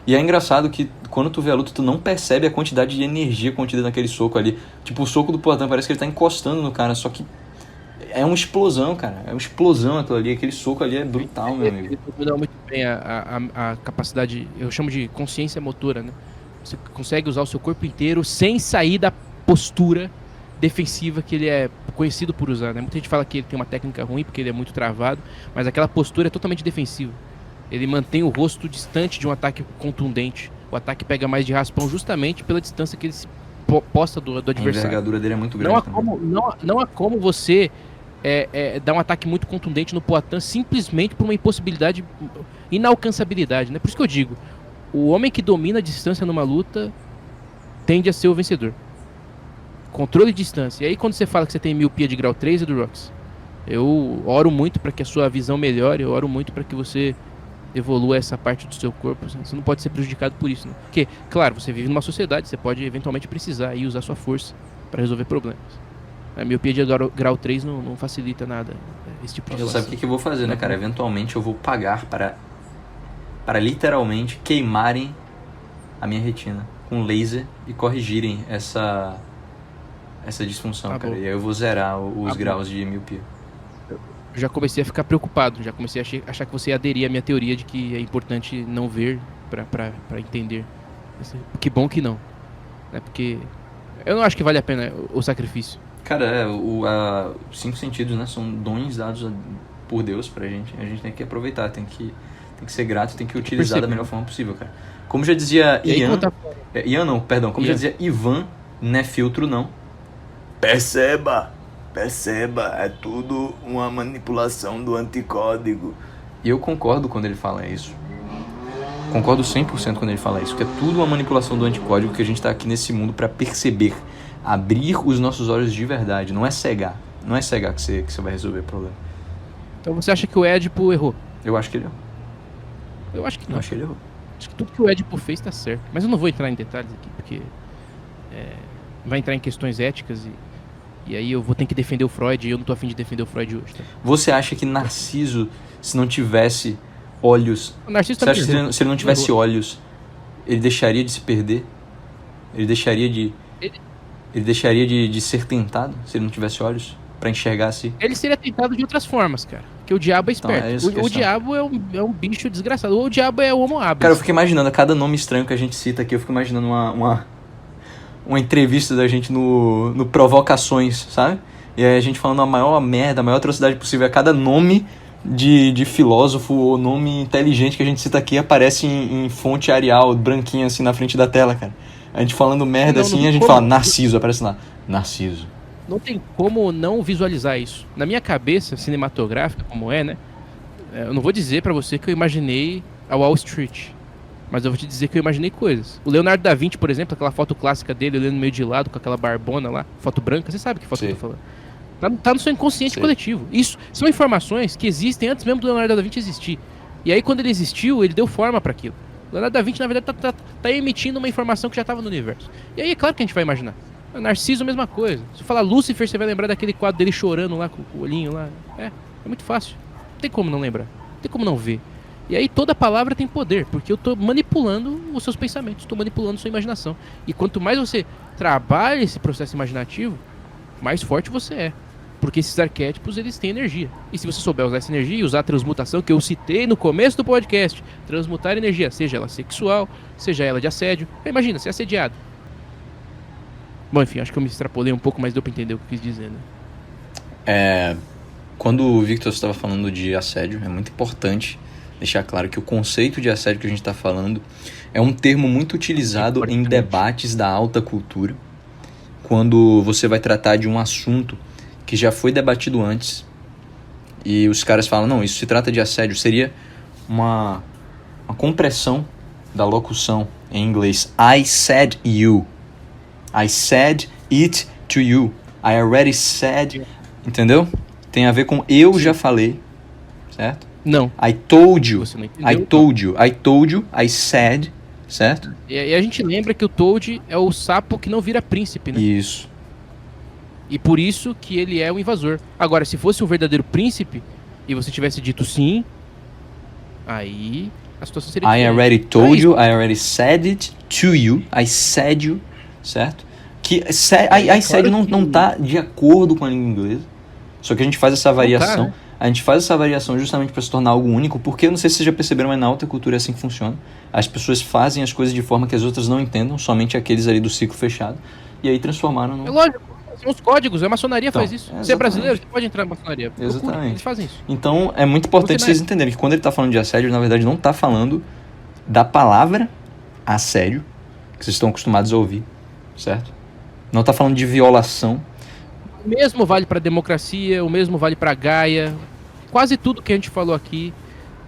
[SPEAKER 1] E é engraçado que quando tu vê a luta, tu não percebe a quantidade de energia contida naquele soco ali. Tipo, o soco do Poatan parece que ele tá encostando no cara, só que é uma explosão, cara. É uma explosão aquilo ali. Aquele soco ali é brutal, meu amigo.
[SPEAKER 2] Ele domina muito bem a capacidade, eu chamo de consciência motora, né? Você consegue usar o seu corpo inteiro sem sair da postura defensiva que ele é conhecido por usar, né? Muita gente fala que ele tem uma técnica ruim porque ele é muito travado, mas aquela postura é totalmente defensiva. Ele mantém o rosto distante de um ataque contundente. O ataque pega mais de raspão justamente pela distância que ele se posta do adversário. A
[SPEAKER 1] envergadura dele é muito grande.
[SPEAKER 2] Não há como você dar um ataque muito contundente no Poatan simplesmente por uma impossibilidade, inalcançabilidade, né? Por isso que eu digo, o homem que domina a distância numa luta tende a ser o vencedor. Controle de distância. E aí quando você fala que você tem miopia de grau 3, Edrox, eu oro muito para que a sua visão melhore, eu oro muito para que você evolua essa parte do seu corpo. Você não pode ser prejudicado por isso, né? Porque, claro, você vive numa sociedade, você pode eventualmente precisar e usar sua força para resolver problemas. A miopia de grau 3 não facilita nada esse tipo de relação.
[SPEAKER 1] Você sabe o que eu vou fazer, né, cara? Eventualmente eu vou pagar para literalmente queimarem a minha retina com laser e corrigirem essa disfunção,
[SPEAKER 2] Tá
[SPEAKER 1] cara.
[SPEAKER 2] bom.
[SPEAKER 1] E aí eu vou zerar os
[SPEAKER 2] Tá bom.
[SPEAKER 1] graus de miopia.
[SPEAKER 2] Eu já comecei a ficar preocupado, já comecei a achar que você ia aderir à minha teoria de que é importante não ver pra entender. Que bom que não. Né? Porque eu não acho que vale a pena o sacrifício.
[SPEAKER 1] Cara, os 5 sentidos, né, são dons dados por Deus pra gente. A gente tem que aproveitar, tem que ser grato, tem que utilizar da melhor forma possível, cara. Como já dizia
[SPEAKER 2] E aí,
[SPEAKER 1] Ian...
[SPEAKER 2] conta-
[SPEAKER 1] Ian não, perdão. Como já
[SPEAKER 2] Ian.
[SPEAKER 1] dizia Ivan, não é filtro, não.
[SPEAKER 3] Perceba, é tudo uma manipulação do anticódigo.
[SPEAKER 1] E eu concordo quando ele fala isso. Concordo 100% quando ele fala isso, que é tudo uma manipulação do anticódigo, que a gente tá aqui nesse mundo pra perceber, abrir os nossos olhos de verdade, não é cegar. Não é cegar que você vai resolver o problema.
[SPEAKER 2] Então você acha que o Édipo errou?
[SPEAKER 1] Eu acho que ele errou.
[SPEAKER 2] Eu acho que
[SPEAKER 1] Eu
[SPEAKER 2] não.
[SPEAKER 1] acho que ele errou.
[SPEAKER 2] Acho que tudo que o Édipo fez tá certo. Mas eu não vou entrar em detalhes aqui, porque vai entrar em questões éticas e aí eu vou ter que defender o Freud e eu não tô afim de defender o Freud hoje. Tá?
[SPEAKER 1] Você acha que Narciso, se não tivesse olhos...
[SPEAKER 2] O Narciso
[SPEAKER 1] Você
[SPEAKER 2] também
[SPEAKER 1] acha que
[SPEAKER 2] errou.
[SPEAKER 1] se ele não tivesse
[SPEAKER 2] Errou.
[SPEAKER 1] olhos, ele deixaria de se perder? Ele deixaria de... Ele deixaria de ser tentado, se ele não tivesse olhos, pra enxergar assim?
[SPEAKER 2] Ele seria tentado de outras formas, cara. Porque o diabo é esperto.
[SPEAKER 1] é essa a
[SPEAKER 2] o
[SPEAKER 1] questão.
[SPEAKER 2] diabo é um bicho desgraçado. O diabo é o homo habilis.
[SPEAKER 1] Cara, eu fico imaginando, a cada nome estranho que a gente cita aqui, eu fico imaginando uma entrevista da gente no Provocações, sabe? E aí a gente falando a maior merda, a maior atrocidade possível. A cada nome de filósofo ou nome inteligente que a gente cita aqui aparece em fonte Arial, branquinha assim na frente da tela, cara. A gente falando merda
[SPEAKER 2] Não,
[SPEAKER 1] assim,
[SPEAKER 2] não
[SPEAKER 1] e a gente
[SPEAKER 2] como.
[SPEAKER 1] fala Narciso, aparece lá. Narciso.
[SPEAKER 2] Não tem como não visualizar isso. Na minha cabeça cinematográfica, como é, né? Eu não vou dizer pra você que eu imaginei a Wall Street. Mas eu vou te dizer que eu imaginei coisas. O Leonardo da Vinci, por exemplo, aquela foto clássica dele, olhando meio de lado, com aquela barbona lá, foto branca, você sabe que foto
[SPEAKER 1] Sim.
[SPEAKER 2] que eu tô falando. Tá no seu inconsciente
[SPEAKER 1] Sim.
[SPEAKER 2] coletivo. Isso são informações que existem antes mesmo do Leonardo da Vinci existir. E aí, quando ele existiu, ele deu forma pra aquilo. O Leonardo da Vinci, na verdade, tá emitindo uma informação que já estava no universo. E aí, é claro que a gente vai imaginar. Narciso, a mesma coisa. Se eu falar Lúcifer, você vai lembrar daquele quadro dele chorando lá com o olhinho lá. É muito fácil. Não tem como não lembrar. Não tem como não ver. E aí toda palavra tem poder, porque eu tô manipulando os seus pensamentos, tô manipulando sua imaginação. E quanto mais você trabalha esse processo imaginativo, mais forte você é. Porque esses arquétipos, eles têm energia. E se você souber usar essa energia e usar a transmutação que eu citei no começo do podcast, transmutar energia, seja ela sexual, seja ela de assédio. Imagina, ser assediado. Bom, enfim, acho que eu me extrapolei um pouco, mas deu pra entender o que eu quis dizer, né?
[SPEAKER 1] Quando o Victor estava falando de assédio, é muito importante deixar claro que o conceito de assédio que a gente está falando é um termo muito utilizado em debates da alta cultura, quando você vai tratar de um assunto que já foi debatido antes e os caras falam, não, isso se trata de assédio, seria uma compressão da locução em inglês. I said you. I said it to you. I already said... Entendeu? Tem a ver com eu já falei, certo?
[SPEAKER 2] Não.
[SPEAKER 1] I told you.
[SPEAKER 2] Você não entendeu.
[SPEAKER 1] I told you. I told you. I said, certo?
[SPEAKER 2] E a gente lembra que o Toad é o sapo que não vira príncipe, né?
[SPEAKER 1] Isso.
[SPEAKER 2] E por isso que ele é o invasor. Agora, se fosse um verdadeiro príncipe e você tivesse dito sim, aí a situação seria
[SPEAKER 1] I
[SPEAKER 2] diferente.
[SPEAKER 1] already told you. I already said it to you. I said you, certo? Que I said
[SPEAKER 2] claro
[SPEAKER 1] não tá de acordo com a língua inglesa. Só que a gente faz essa variação.
[SPEAKER 2] né?
[SPEAKER 1] A gente faz essa variação justamente para se tornar algo único, porque eu não sei se vocês já perceberam, mas na alta cultura é assim que funciona. As pessoas fazem as coisas de forma que as outras não entendam, somente aqueles ali do ciclo fechado, e aí transformaram
[SPEAKER 2] É
[SPEAKER 1] no...
[SPEAKER 2] lógico, são os códigos, a maçonaria
[SPEAKER 1] Então,
[SPEAKER 2] faz isso. Você é
[SPEAKER 1] exatamente.
[SPEAKER 2] brasileiro, você pode entrar na maçonaria. Procure,
[SPEAKER 1] Exatamente.
[SPEAKER 2] eles fazem isso.
[SPEAKER 1] Então é muito importante
[SPEAKER 2] Você
[SPEAKER 1] vocês entenderem que quando ele tá falando de assédio, na verdade não tá falando da palavra assédio, que vocês estão acostumados a ouvir, certo? Não tá falando de violação.
[SPEAKER 2] O mesmo vale para democracia, o mesmo vale para Gaia. Quase tudo que a gente falou aqui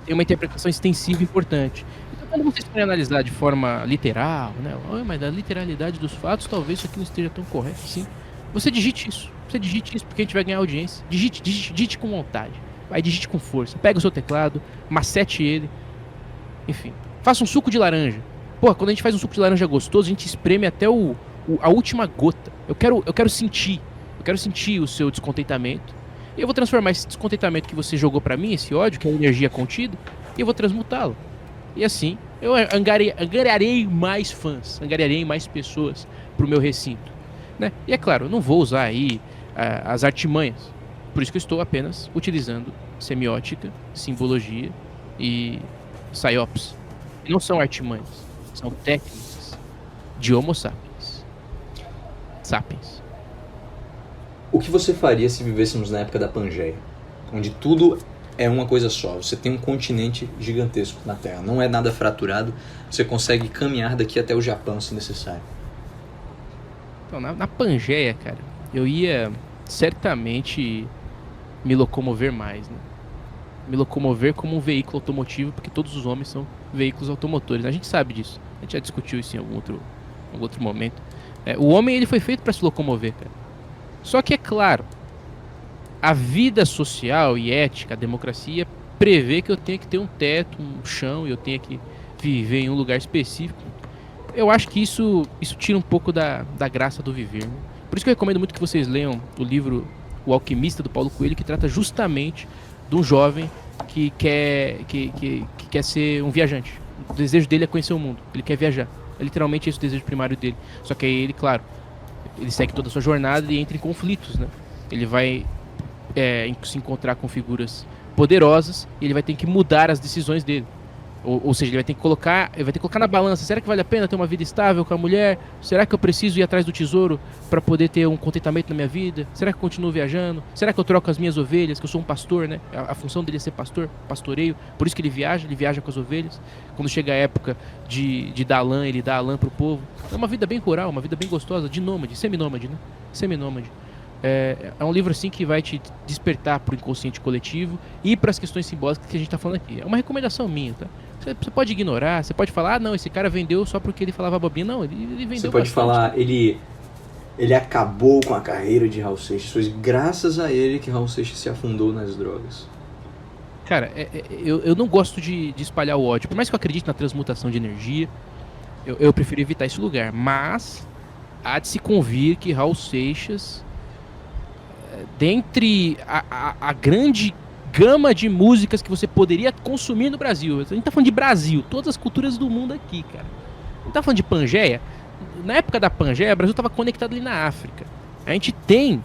[SPEAKER 2] tem uma interpretação extensiva importante. Então, quando vocês forem analisar de forma literal, né? Mas da literalidade dos fatos, talvez isso aqui não esteja tão correto assim. Você digite isso. Você digite isso porque a gente vai ganhar audiência. Digite com vontade. Vai, digite com força. Pega o seu teclado, macete ele. Enfim, faça um suco de laranja. Porra, quando a gente faz um suco de laranja gostoso, a gente espreme até a última gota. Eu quero sentir o seu descontentamento. E eu vou transformar esse descontentamento que você jogou pra mim, esse ódio, que é a energia contida, e eu vou transmutá-lo. E assim, eu angariarei mais fãs, angariarei mais pessoas pro meu recinto. né? E é claro, eu não vou usar aí as artimanhas. Por isso que eu estou apenas utilizando semiótica, simbologia e psyops. E não são artimanhas, são técnicas de Homo sapiens. Sapiens.
[SPEAKER 1] O que você faria se vivêssemos na época da Pangeia? Onde tudo é uma coisa só. Você tem um continente gigantesco na Terra. Não é nada fraturado. Você consegue caminhar daqui até o Japão se necessário.
[SPEAKER 2] Então, na Pangeia, cara, eu ia certamente me locomover mais, né? Me locomover como um veículo automotivo, porque todos os homens são veículos automotores. A gente sabe disso. A gente já discutiu isso em algum outro momento. O homem, ele foi feito para se locomover, cara. Só que é claro, a vida social e ética, a democracia, prevê que eu tenha que ter um teto, um chão, e eu tenha que viver em um lugar específico. Eu acho que isso tira um pouco da graça do viver, né? Por isso que eu recomendo muito que vocês leiam o livro O Alquimista, do Paulo Coelho, que trata justamente de um jovem que quer ser um viajante. O desejo dele é conhecer o mundo, ele quer viajar. É literalmente esse o desejo primário dele. Só que aí ele, claro, ele segue toda a sua jornada e entra em conflitos, né? Ele vai se encontrar com figuras poderosas e ele vai ter que mudar as decisões dele. Ou seja, ele vai ter que colocar na balança. Será que vale a pena ter uma vida estável com a mulher? Será que eu preciso ir atrás do tesouro para poder ter um contentamento na minha vida? Será que eu continuo viajando? Será que eu troco as minhas ovelhas? Que eu sou um pastor, né? A função dele é ser pastor, pastoreio. Por isso que ele viaja com as ovelhas. Quando chega a época de dar lã, ele dá a lã pro povo. É uma vida bem rural, uma vida bem gostosa, de nômade, seminômade, né? Seminômade. É um livro assim que vai te despertar pro inconsciente coletivo e para as questões simbólicas que a gente tá falando aqui. É uma recomendação minha, tá? Você pode ignorar, você pode falar, não, esse cara vendeu só porque ele falava bobinha. Não, ele vendeu
[SPEAKER 1] Você pode
[SPEAKER 2] bastante.
[SPEAKER 1] falar, ele acabou com a carreira de Raul Seixas. Foi graças a ele que Raul Seixas se afundou nas drogas.
[SPEAKER 2] Cara, eu não gosto de espalhar o ódio. Por mais que eu acredite na transmutação de energia, eu prefiro evitar esse lugar. Mas há de se convir que Raul Seixas, dentre a grande gama de músicas que você poderia consumir no Brasil, a gente tá falando de Brasil, todas as culturas do mundo aqui, cara. A gente tá falando de Pangeia. Na época da Pangeia, o Brasil tava conectado ali na África. A gente tem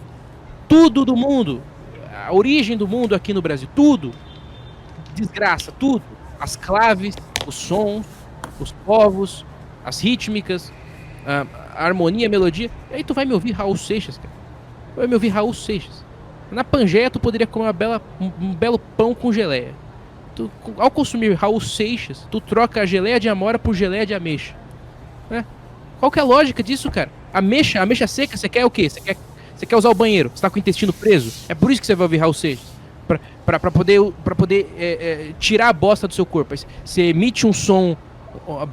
[SPEAKER 2] tudo do mundo, a origem do mundo aqui no Brasil, tudo. Desgraça, tudo. As claves, os sons, os povos, as rítmicas, a harmonia, a melodia. E aí tu vai me ouvir Raul Seixas, cara. Vai me ouvir Raul Seixas. Na Pangeia tu poderia comer um belo pão com geleia. Ao consumir Raul Seixas, tu troca a geleia de amora por geleia de ameixa, né? Qual que é a lógica disso, cara? Ameixa seca, você quer o quê? Você quer usar o banheiro? Você tá com o intestino preso? É por isso que você vai ouvir Raul Seixas. Pra poder tirar a bosta do seu corpo. Você emite um som,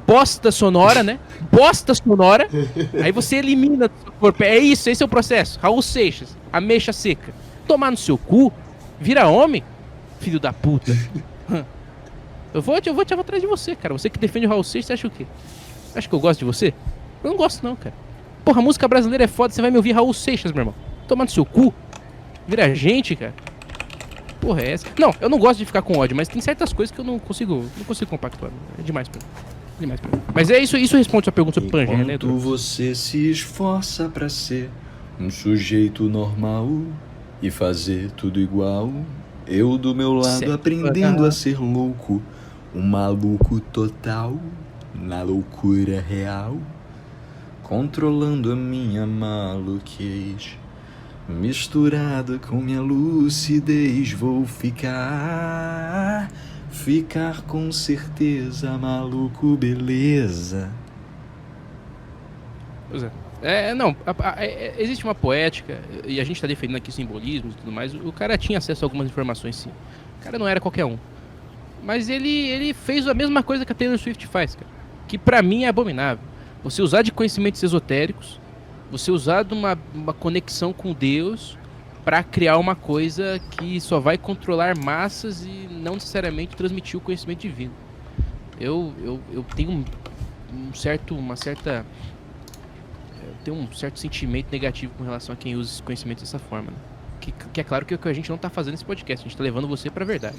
[SPEAKER 2] bosta sonora, né? Bosta sonora. Aí você elimina do seu corpo. É isso, esse é o processo. Raul Seixas, ameixa seca. Tomar no seu cu, vira homem, filho da puta. Eu vou atrás de você, cara. Você que defende o Raul Seixas, você acha o quê? Acha que eu gosto de você? Eu não gosto não, cara. Porra, a música brasileira é foda, você vai me ouvir Raul Seixas, meu irmão. Tomar no seu cu, vira gente, cara. Porra, é essa? Não, eu não gosto de ficar com ódio, mas tem certas coisas que eu não consigo compactuar. É demais pra mim. Mas é isso responde sua pergunta sobre Pangeia, né,
[SPEAKER 1] Enquanto você se esforça pra ser um sujeito normal e fazer tudo igual, eu do meu lado
[SPEAKER 2] certo,
[SPEAKER 1] aprendendo a ser louco, um maluco total, na loucura real, controlando a minha maluquez, misturado com minha lucidez, vou ficar com certeza maluco, beleza.
[SPEAKER 2] Pois é. Existe uma poética, e a gente tá defendendo aqui simbolismos e tudo mais. O cara tinha acesso a algumas informações, sim. O cara não era qualquer um. Mas ele fez a mesma coisa que a Taylor Swift faz, cara. Que pra mim é abominável. Você usar de conhecimentos esotéricos, você usar de uma conexão com Deus pra criar uma coisa que só vai controlar massas e não necessariamente transmitir o conhecimento divino. Eu tenho um certo sentimento negativo com relação a quem usa esse conhecimento dessa forma, né? Que é claro que a gente não tá fazendo nesse podcast, a gente tá levando você pra verdade.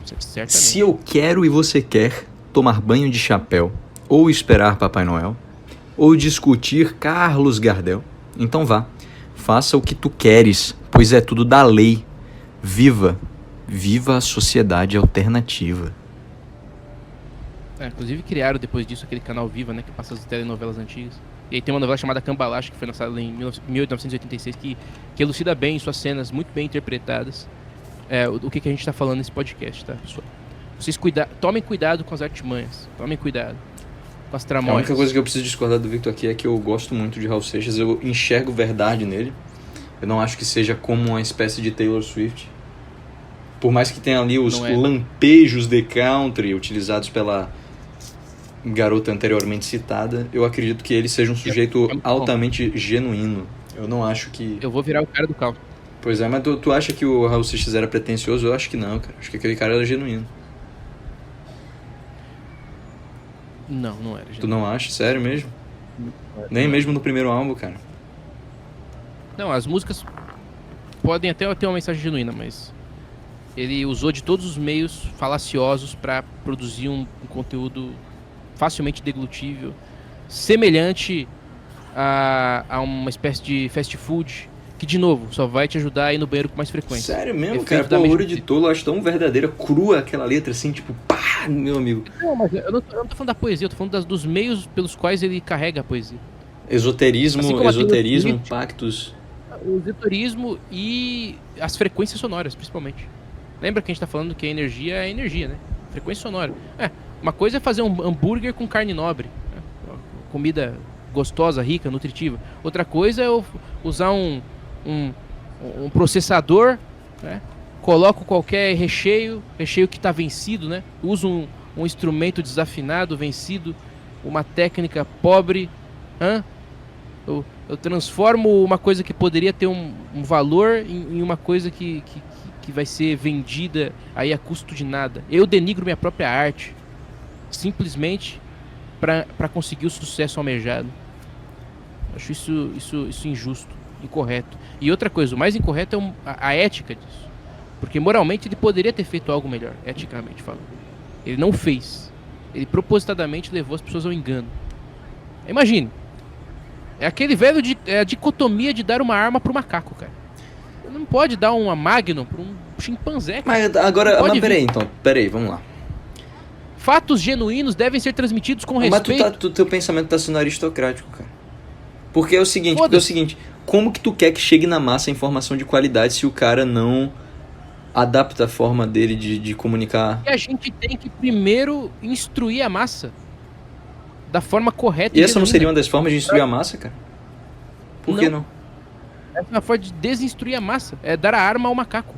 [SPEAKER 2] Certamente.
[SPEAKER 1] Se eu quero e você quer tomar banho de chapéu, ou esperar Papai Noel, ou discutir Carlos Gardel, Então vá, faça o que tu queres, pois é tudo da lei. Viva a sociedade alternativa.
[SPEAKER 2] Inclusive criaram depois disso aquele canal Viva, né, que passa as telenovelas antigas. E aí tem uma novela chamada Cambalache, que foi lançada em 1886, que elucida bem suas cenas, muito bem interpretadas. O que a gente tá falando nesse podcast, tá, pessoal? Vocês tomem cuidado com as artimanhas, tomem cuidado com as
[SPEAKER 1] A
[SPEAKER 2] tramóias.
[SPEAKER 1] única coisa que eu preciso discordar do Victor aqui é que eu gosto muito de Raul Seixas, eu enxergo verdade nele. Eu não acho que seja como uma espécie de Taylor Swift. Por mais que tenha ali os lampejos de country utilizados pela garota anteriormente citada, eu acredito que ele seja um sujeito altamente genuíno. Eu não acho que...
[SPEAKER 2] Eu vou virar o cara do country.
[SPEAKER 1] Pois é, mas tu acha que o Raul Seixas era pretencioso? Eu acho que não, cara. Acho que aquele cara era genuíno.
[SPEAKER 2] Não era genuíno.
[SPEAKER 1] Tu não acha? Sério mesmo? Nem mesmo no primeiro álbum, cara.
[SPEAKER 2] Não, as músicas podem até ter uma mensagem genuína, mas ele usou de todos os meios falaciosos para produzir um conteúdo facilmente deglutível, semelhante a uma espécie de fast food, que, de novo, só vai te ajudar a ir no banheiro com mais frequência.
[SPEAKER 1] Sério mesmo, cara? Pô, Olho de Tolo, eu acho tão verdadeira, crua aquela letra, assim, tipo, pá, meu amigo.
[SPEAKER 2] Não, mas eu não tô falando da poesia, eu tô falando dos meios pelos quais ele carrega a poesia.
[SPEAKER 1] Esoterismo,
[SPEAKER 2] assim
[SPEAKER 1] pactos...
[SPEAKER 2] O esoterismo e as frequências sonoras, principalmente. Lembra que a gente tá falando que a energia é energia, né? Frequência sonora. Uma coisa é fazer um hambúrguer com carne nobre, né? Comida gostosa, rica, nutritiva. Outra coisa é usar um processador, né? Coloco qualquer recheio que tá vencido, né? Uso um instrumento desafinado, vencido, uma técnica pobre, Eu transformo uma coisa que poderia ter um valor em uma coisa que vai ser vendida aí a custo de nada. Eu denigro minha própria arte, simplesmente para conseguir o sucesso almejado. Acho isso injusto, incorreto. E outra coisa, o mais incorreto é a ética disso. Porque moralmente ele poderia ter feito algo melhor, eticamente falando. Ele não fez. Ele propositadamente levou as pessoas ao engano. Imagine. É aquele velho a dicotomia de dar uma arma pro macaco, cara. Você não pode dar uma Magnum pra um chimpanzé, cara.
[SPEAKER 1] Mas agora, peraí, vamos lá.
[SPEAKER 2] Fatos genuínos devem ser transmitidos com respeito.
[SPEAKER 1] Mas teu pensamento tá sendo aristocrático, cara. Porque é o seguinte, como que tu quer que chegue na massa a informação de qualidade se o cara não adapta a forma dele de comunicar?
[SPEAKER 2] E a gente tem que primeiro instruir a massa da forma correta.
[SPEAKER 1] E essa não seria uma das formas de instruir a massa, cara? Por que não?
[SPEAKER 2] Essa é uma forma de desinstruir a massa. É dar a arma ao macaco.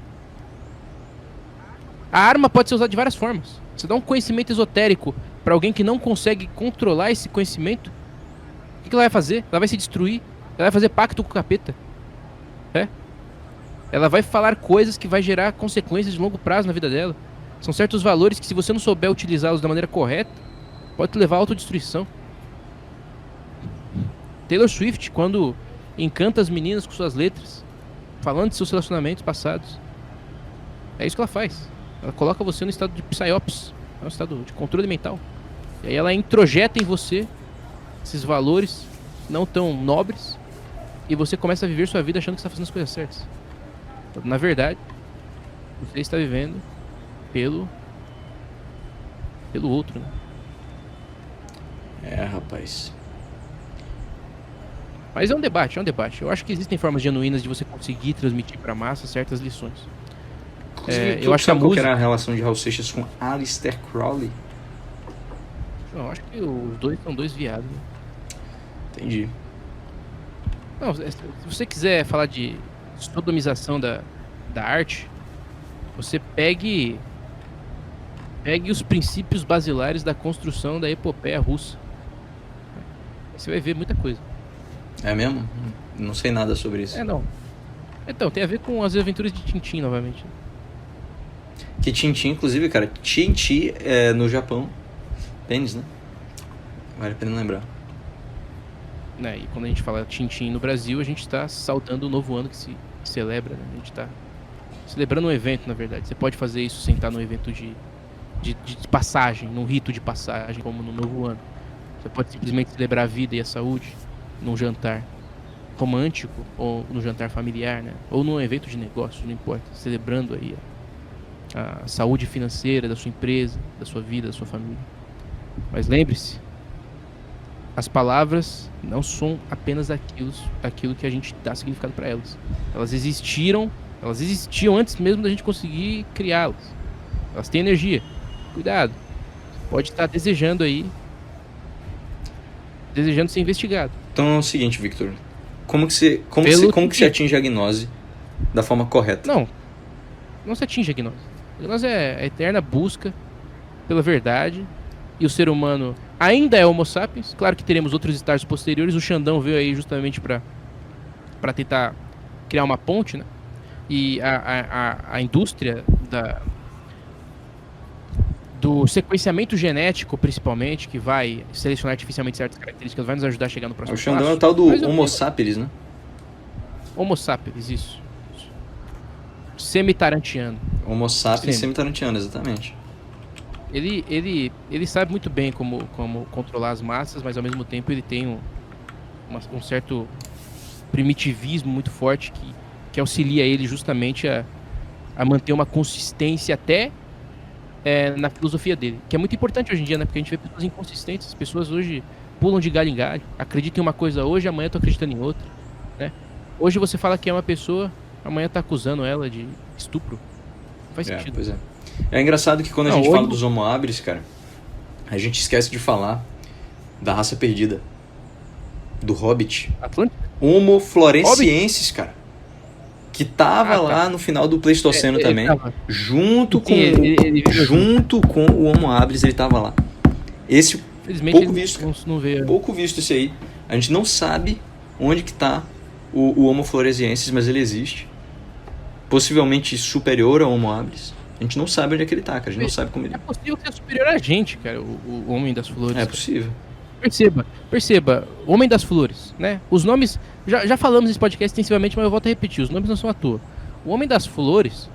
[SPEAKER 2] A arma pode ser usada de várias formas. Você dá um conhecimento esotérico pra alguém que não consegue controlar esse conhecimento, o que ela vai fazer? Ela vai se destruir. Ela vai fazer pacto com o capeta. Ela vai falar coisas que vai gerar consequências de longo prazo na vida dela. São certos valores que, se você não souber utilizá-los da maneira correta, pode te levar à autodestruição. Taylor Swift, quando encanta as meninas com suas letras, falando de seus relacionamentos passados, é isso que ela faz. Ela coloca você no estado de psyops, no estado de controle mental. E aí ela introjeta em você esses valores não tão nobres, e você começa a viver sua vida achando que está fazendo as coisas certas. Então, na verdade, você está vivendo pelo outro, né?
[SPEAKER 1] Rapaz.
[SPEAKER 2] Mas é um debate. Eu acho que existem formas genuínas de você conseguir transmitir pra massa certas lições.
[SPEAKER 1] Eu acho que a música... Qual que era a relação de Raul Seixas com Aleister Crowley?
[SPEAKER 2] Eu acho que os dois são dois viados, né?
[SPEAKER 1] Entendi.
[SPEAKER 2] Não, se você quiser falar de sodomização da arte, você pegue os princípios basilares da construção da epopeia russa. Você vai ver muita coisa.
[SPEAKER 1] É mesmo? Não sei nada sobre isso.
[SPEAKER 2] Não. Então, tem a ver com as aventuras de Tintin, novamente.
[SPEAKER 1] Que Tintin, inclusive, cara, Tintin é no Japão. Pênis, né? Vale a pena lembrar.
[SPEAKER 2] E quando a gente fala Tintin no Brasil, a gente está saudando o novo ano que se celebra, né? A gente está celebrando um evento, na verdade. Você pode fazer isso sem estar num evento de passagem, num rito de passagem, como no novo ano. Você pode simplesmente celebrar a vida e a saúde num jantar. romântico, ou no jantar familiar, né? Ou num evento de negócios, não importa, celebrando aí a saúde financeira da sua empresa, da sua vida, da sua família. Mas lembre-se, as palavras não são apenas aquilo que a gente dá significado para elas. Elas existiam antes mesmo da gente conseguir criá-las. Elas têm energia. Cuidado. Pode estar desejando ser investigado.
[SPEAKER 1] Então é o seguinte, Victor. Como que se atinge a gnose da forma correta?
[SPEAKER 2] Não se atinge a gnose. A gnose é a eterna busca pela verdade. E o ser humano ainda é Homo sapiens. Claro que teremos outros estágios posteriores. O Xandão veio aí justamente para tentar criar uma ponte, né? E a indústria do sequenciamento genético, principalmente, que vai selecionar artificialmente certas características, vai nos ajudar a chegar no próximo passo.
[SPEAKER 1] O Xandão é o tal do Homo sapiens, né?
[SPEAKER 2] Homo sapiens, isso. Semi-tarantiano.
[SPEAKER 1] Homo sapiens semi-tarantiano, exatamente.
[SPEAKER 2] Ele sabe muito bem como controlar as massas, mas ao mesmo tempo ele tem um certo primitivismo muito forte que auxilia ele justamente a manter uma consistência até na filosofia dele, que é muito importante hoje em dia, né? Porque a gente vê pessoas inconsistentes, as pessoas hoje pulam de galho em galho, acreditam em uma coisa hoje, amanhã estão acreditando em outra, né? Hoje você fala que é uma pessoa, amanhã tá acusando ela de estupro. Não faz sentido.
[SPEAKER 1] Pois é. É engraçado que quando a gente fala dos Homo habilis, cara, a gente esquece de falar da raça perdida, do Hobbit. Homo floresiensis, cara, que tava lá no final do Pleistoceno também, junto com o Homo habilis, ele tava lá. Esse pouco visto, cara. Pouco visto esse aí. A gente não sabe onde que tá o Homo floresiensis, mas ele existe. Possivelmente superior ao Homo habilis. A gente não sabe onde é que ele tá, cara. A gente não sabe como ele...
[SPEAKER 2] É possível ser superior a gente, cara, o Homem das Flores.
[SPEAKER 1] É possível.
[SPEAKER 2] Perceba, Homem das Flores, né? Os nomes, já falamos nesse podcast extensivamente, mas eu volto a repetir, os nomes não são à toa. O Homem das Flores,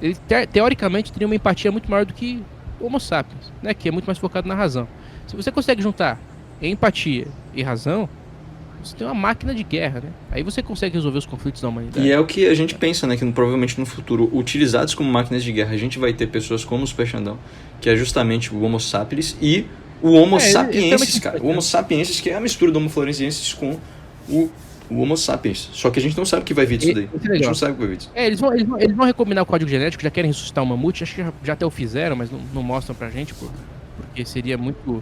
[SPEAKER 2] ele teoricamente teria uma empatia muito maior do que o Homo sapiens, né? Que é muito mais focado na razão. Se você consegue juntar empatia e razão, você tem uma máquina de guerra, né? Aí você consegue resolver os conflitos da humanidade.
[SPEAKER 1] E é o que a gente pensa, né? Que provavelmente no futuro, utilizados como máquinas de guerra, a gente vai ter pessoas como o Super Xandão, que é justamente o Homo sapiens e o Homo sapiensis, cara. O Homo sapiensis, que é a mistura do Homo floresiensis com o Homo sapiens. Só que a gente não sabe o que vai vir disso daí. A gente não sabe o que vai vir disso.
[SPEAKER 2] Eles vão recombinar o código genético, já querem ressuscitar o mamute. Acho que já até o fizeram, mas não mostram pra gente, porque seria muito...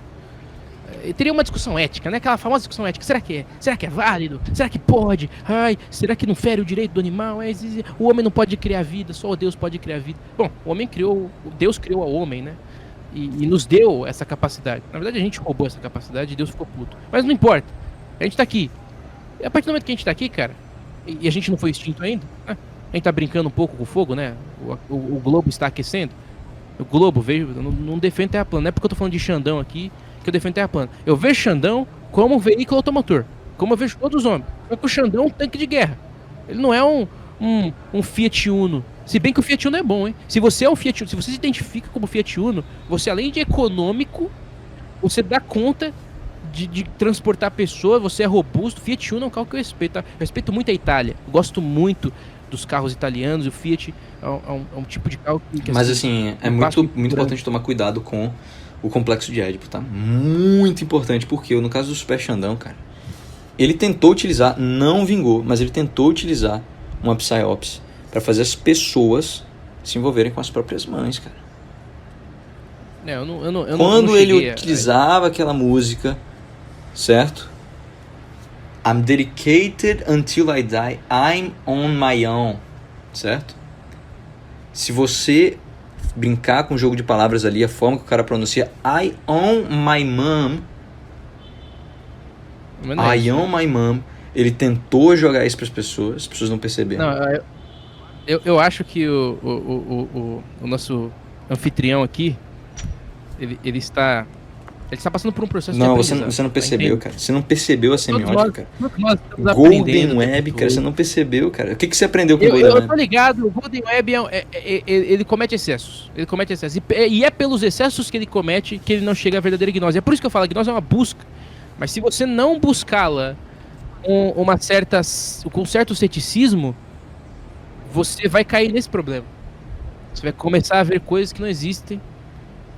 [SPEAKER 2] Teria uma discussão ética, né? Aquela famosa discussão ética. Será que é válido? Será que pode? Ai, será que não fere o direito do animal? O homem não pode criar vida, só Deus pode criar vida. Bom, Deus criou o homem, né? E nos deu essa capacidade. Na verdade, a gente roubou essa capacidade e Deus ficou puto. Mas não importa. A gente tá aqui. E a partir do momento que a gente tá aqui, cara, e a gente não foi extinto ainda, né? A gente tá brincando um pouco com o fogo, né? O globo está aquecendo. O globo veio... Não defendo terra plana. Não é porque eu tô falando de Xandão aqui que eu defendo terra plana. Eu vejo Xandão como um veículo automotor. Como eu vejo todos os homens. Só que o Xandão é um tanque de guerra. Ele não é um Fiat Uno. Se bem que o Fiat Uno é bom, hein? Se você é um Fiat Uno, se você se identifica como Fiat Uno, você além de econômico, você dá conta de transportar pessoas, você é robusto. Fiat Uno é um carro que eu respeito, tá? Eu respeito muito a Itália. Eu gosto muito dos carros italianos. O Fiat é um tipo de carro que
[SPEAKER 1] mas assim, é muito importante tomar cuidado com o complexo de Édipo, tá? Muito importante, porque no caso do Super Xandão, cara, ele tentou utilizar, não vingou, mas ele tentou utilizar uma Psyops para fazer as pessoas se envolverem com as próprias mães, cara. Quando ele utilizava aquela música, certo? I'm dedicated until I die, I'm on my own, certo? Se você brincar com o jogo de palavras ali, a forma que o cara pronuncia I own my mom, I own my mom, ele tentou jogar isso para as pessoas não perceberam.
[SPEAKER 2] Não, eu acho que o nosso anfitrião aqui, ele está passando por um processo de aprendizado.
[SPEAKER 1] Não, você não percebeu, cara. Você não percebeu a semiótica, cara. Golden Web, cara, você não percebeu, cara. O que você aprendeu com o Golden Web?
[SPEAKER 2] Eu tô ligado, o Golden Web ele comete excessos. Ele comete excessos. E é pelos excessos que ele comete que ele não chega à verdadeira gnose. É por isso que eu falo, a gnose é uma busca. Mas se você não buscá-la com certo ceticismo, você vai cair nesse problema. Você vai começar a ver coisas que não existem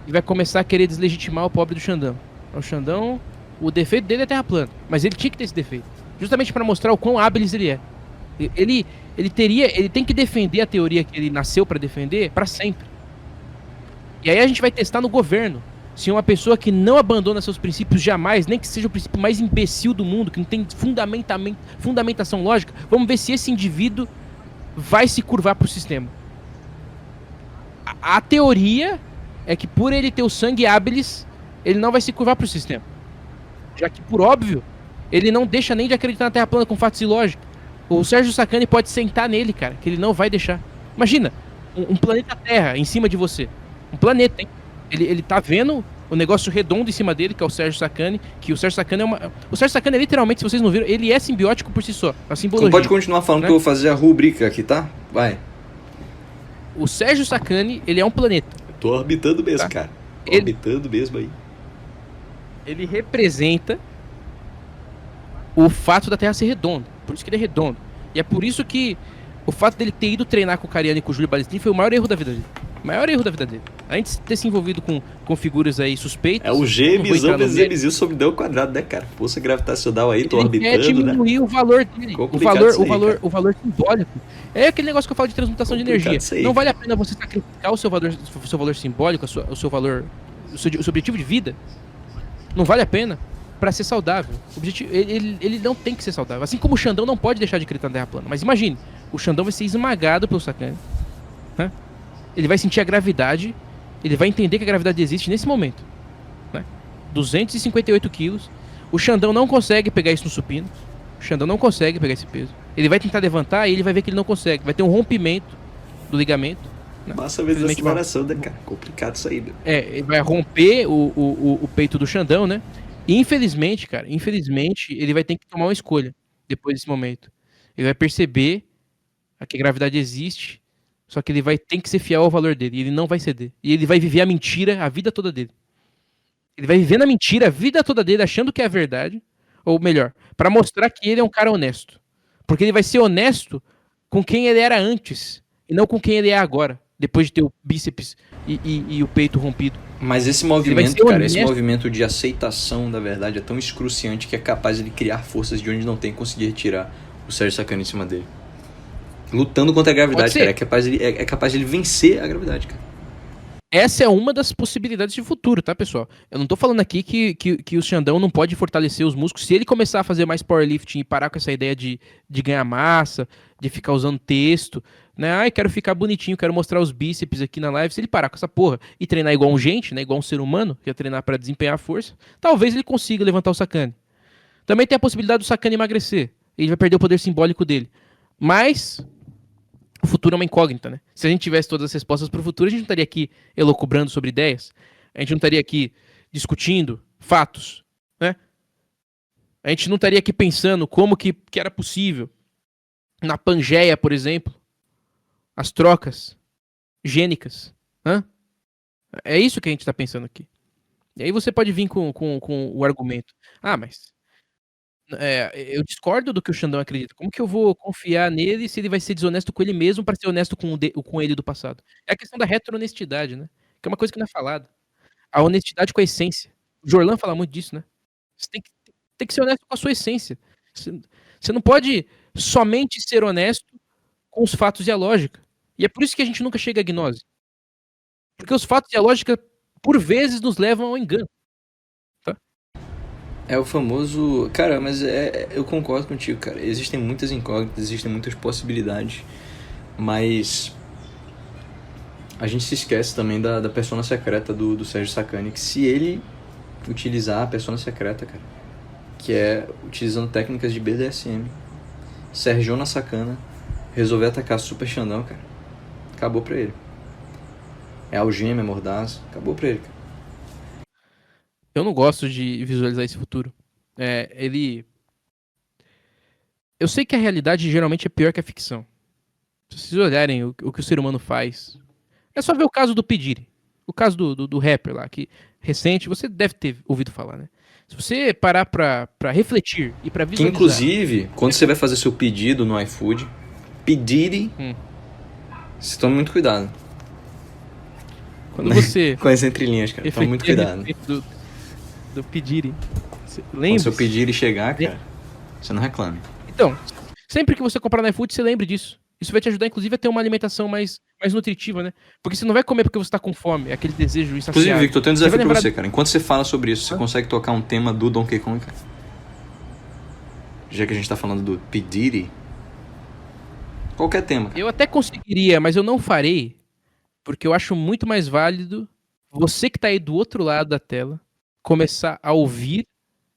[SPEAKER 2] e vai começar a querer deslegitimar o pobre do Xandão. O Xandão, o defeito dele é terra plana, mas ele tinha que ter esse defeito, justamente para mostrar o quão hábil ele é. Ele tem que defender a teoria que ele nasceu para defender para sempre. E aí a gente vai testar no governo se uma pessoa que não abandona seus princípios jamais, nem que seja o princípio mais imbecil do mundo, que não tem fundamentação lógica, vamos ver se esse indivíduo vai se curvar pro sistema. A teoria é que por ele ter o sangue habilis, ele não vai se curvar pro sistema. Já que, por óbvio, ele não deixa nem de acreditar na Terra plana com fatos e lógica. O Sérgio Sacani pode sentar nele, cara, que ele não vai deixar. Imagina, um planeta Terra em cima de você. Um planeta, hein? Ele tá vendo o negócio redondo em cima dele, que é o Sérgio Sacani, que o Sérgio Sacani é uma... O Sérgio Sacani, literalmente, se vocês não viram, ele é simbiótico por si só. A simbologia.
[SPEAKER 1] Então pode continuar falando, né? Que eu vou fazer a rubrica aqui, tá? Vai.
[SPEAKER 2] O Sérgio Sacani, ele é um planeta.
[SPEAKER 3] Tô orbitando mesmo,
[SPEAKER 2] Tá?
[SPEAKER 3] cara. Tô orbitando mesmo aí.
[SPEAKER 2] Ele representa o fato da Terra ser redonda. Por isso que ele é redondo. E é por isso que o fato dele ter ido treinar com o Cariano e com o Júlio Balestrin foi o maior erro da vida dele. O maior erro da vida dele. Além de ter se envolvido com figuras aí suspeitas.
[SPEAKER 3] É o G,
[SPEAKER 2] não vou entrar
[SPEAKER 3] misão
[SPEAKER 2] no
[SPEAKER 3] vezes
[SPEAKER 2] mérito.
[SPEAKER 3] MZ sobre D ao quadrado, né, cara? Força gravitacional aí, tô
[SPEAKER 2] Ele quer
[SPEAKER 3] orbitando, né?
[SPEAKER 2] diminuir o valor dele.
[SPEAKER 3] Complicado isso aí, cara.
[SPEAKER 2] O valor simbólico. É aquele negócio que eu falo de transmutação de
[SPEAKER 3] Complicado
[SPEAKER 2] energia.
[SPEAKER 3] isso aí,
[SPEAKER 2] Não vale a
[SPEAKER 3] cara.
[SPEAKER 2] pena você sacrificar o seu valor simbólico, o seu valor, o seu objetivo de vida. Não vale a pena pra ser saudável. Ele não tem que ser saudável. Assim como o Xandão não pode deixar de acreditar na Terra plana. Mas imagine, o Xandão vai ser esmagado pelo Sacani. Né? Ele vai sentir a gravidade. Ele vai entender que a gravidade existe nesse momento. Né? 258 quilos. O Xandão não consegue pegar isso no supino. O Xandão não consegue pegar esse peso. Ele vai tentar levantar e ele vai ver que ele não consegue. Vai ter um rompimento do ligamento. Né?
[SPEAKER 3] Massa vezes
[SPEAKER 2] Infelizmente,
[SPEAKER 3] aceleração, né, cara? Complicado isso aí, meu.
[SPEAKER 2] ele vai romper o peito do Xandão, né? E infelizmente, cara, ele vai ter que tomar uma escolha depois desse momento. Ele vai perceber que a gravidade existe, só que ele vai ter que ser fiel ao valor dele, e ele não vai ceder. E ele vai viver a mentira a vida toda dele. Ele vai viver na mentira a vida toda dele, achando que é a verdade, ou melhor, pra mostrar que ele é um cara honesto. Porque ele vai ser honesto com quem ele era antes, e não com quem ele é agora, depois de ter o bíceps e o peito rompido.
[SPEAKER 1] Mas esse
[SPEAKER 2] Ele vai
[SPEAKER 1] movimento,
[SPEAKER 2] ser
[SPEAKER 1] cara, esse
[SPEAKER 2] honesto.
[SPEAKER 1] movimento de aceitação da verdade é tão excruciante que é capaz de ele criar forças de onde não tem e conseguir retirar o Sérgio Sacani em cima dele. Lutando contra a gravidade,
[SPEAKER 2] Pode ser.
[SPEAKER 1] cara. É capaz de ele vencer a gravidade, cara.
[SPEAKER 2] Essa é uma das possibilidades de futuro, tá, pessoal? Eu não tô falando aqui que o Xandão não pode fortalecer os músculos. Se ele começar a fazer mais powerlifting e parar com essa ideia de ganhar massa, de ficar usando texto, né? Ai, quero ficar bonitinho, quero mostrar os bíceps aqui na live. Se ele parar com essa porra e treinar igual um gente, né? Igual um ser humano, que ia treinar pra desempenhar a força, talvez ele consiga levantar o Sacani. Também tem a possibilidade do Sacani emagrecer. Ele vai perder o poder simbólico dele. Mas o futuro é uma incógnita, né? Se a gente tivesse todas as respostas para o futuro, a gente não estaria aqui elucubrando sobre ideias, a gente não estaria aqui discutindo fatos, né? A gente não estaria aqui pensando como que era possível, na Pangeia, por exemplo, as trocas gênicas, né? É isso que a gente está pensando aqui. E aí você pode vir com o argumento. Ah, mas eu discordo do que o Xandão acredita. Como que eu vou confiar nele se ele vai ser desonesto com ele mesmo para ser honesto com ele do passado? É a questão da retrohonestidade, né? Que é uma coisa que não é falada. A honestidade com a essência. O Jorlan fala muito disso, né? Você tem que ser honesto com a sua essência. Você não pode somente ser honesto com os fatos e a lógica. E é por isso que a gente nunca chega à gnose. Porque os fatos e a lógica, por vezes, nos levam ao engano.
[SPEAKER 1] É o famoso... Cara, mas eu concordo contigo, cara. Existem muitas incógnitas, existem muitas possibilidades, mas a gente se esquece também da persona secreta do Sérgio Sacani, que se ele utilizar a persona secreta, cara, que é utilizando técnicas de BDSM, Sérgio na sacana, resolver atacar Super Xandão, cara, acabou pra ele. É algema, é mordaz, acabou pra ele, cara.
[SPEAKER 2] Eu não gosto de visualizar esse futuro. Eu sei que a realidade geralmente é pior que a ficção. Se vocês olharem o que o ser humano faz, é só ver o caso do Pediri. O caso do rapper lá, que recente, você deve ter ouvido falar, né? Se você parar pra refletir e pra
[SPEAKER 1] Que
[SPEAKER 2] visualizar...
[SPEAKER 1] inclusive, quando você vai fazer seu pedido no iFood, pedir, você toma muito cuidado.
[SPEAKER 2] Quando você...
[SPEAKER 1] Com as entrelinhas, cara. Toma muito cuidado.
[SPEAKER 2] Do pedir.
[SPEAKER 1] Quando seu pedir chegar, cara, você não reclame.
[SPEAKER 2] Então, sempre que você comprar no iFood, você lembre disso. Isso vai te ajudar, inclusive, a ter uma alimentação mais nutritiva, né? Porque você não vai comer porque você tá com fome, é aquele desejo insaciável.
[SPEAKER 1] Inclusive, Victor, eu tenho um desafio pra você,
[SPEAKER 2] de...
[SPEAKER 1] cara. Enquanto você fala sobre isso, você consegue tocar um tema do Donkey Kong, cara? Já que a gente tá falando do P. Diddy. Qualquer tema, cara.
[SPEAKER 2] Eu até conseguiria, mas eu não farei, porque eu acho muito mais válido você que tá aí do outro lado da tela começar a ouvir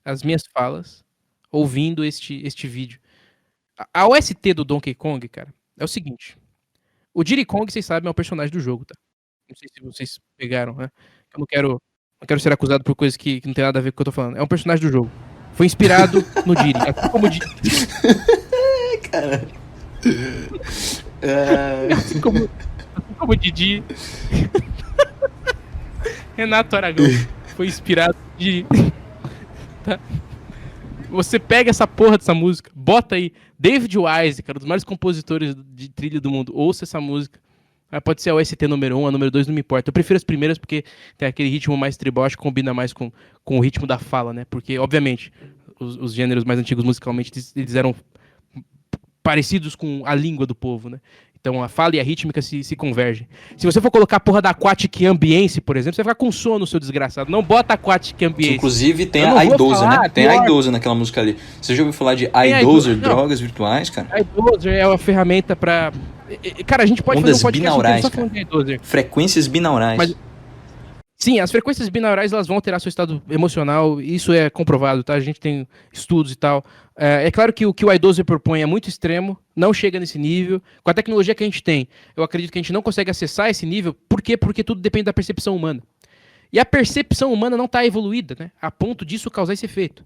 [SPEAKER 2] as minhas falas ouvindo este vídeo. A OST do Donkey Kong, cara, é o seguinte. O Diddy Kong, vocês sabem, é um personagem do jogo, tá? Não sei se vocês pegaram, né? Eu não quero ser acusado por coisas que não tem nada a ver com o que eu tô falando. É um personagem do jogo. Foi inspirado no Diddy. Assim como o Diddy.
[SPEAKER 1] Caralho.
[SPEAKER 2] Assim como o Didi. Renato Aragão foi inspirado no Diddy. Tá? Você pega essa porra dessa música, bota aí David Wise, cara, um dos maiores compositores de trilha do mundo, ouça essa música. Pode ser a OST número 1, a número 2, não me importa. Eu prefiro as primeiras porque tem aquele ritmo mais tribal, acho que combina mais com o ritmo da fala, né? Porque, obviamente, os gêneros mais antigos musicalmente, eles eram parecidos com a língua do povo, né? Então a fala e a rítmica se convergem. Se você for colocar a porra da Aquatic Ambience, por exemplo, você vai ficar com sono, seu desgraçado. Não bota Aquatic Ambience.
[SPEAKER 1] Inclusive tem a iDozer, né? Tem a iDozer naquela música ali. Você já ouviu falar de iDozer, drogas virtuais, cara?
[SPEAKER 2] iDozer é uma ferramenta pra... Cara, a gente pode
[SPEAKER 1] Ondas
[SPEAKER 2] fazer um podcast
[SPEAKER 1] binaurais,
[SPEAKER 2] só falando de iDozer.
[SPEAKER 1] Frequências binaurais.
[SPEAKER 2] Mas... Sim, as frequências binaurais elas vão alterar seu estado emocional, isso é comprovado, tá? A gente tem estudos e tal. É claro que o iDozer propõe é muito extremo, não chega nesse nível. Com a tecnologia que a gente tem, eu acredito que a gente não consegue acessar esse nível. Por quê? Porque tudo depende da percepção humana. E a percepção humana não está evoluída, né? A ponto disso causar esse efeito.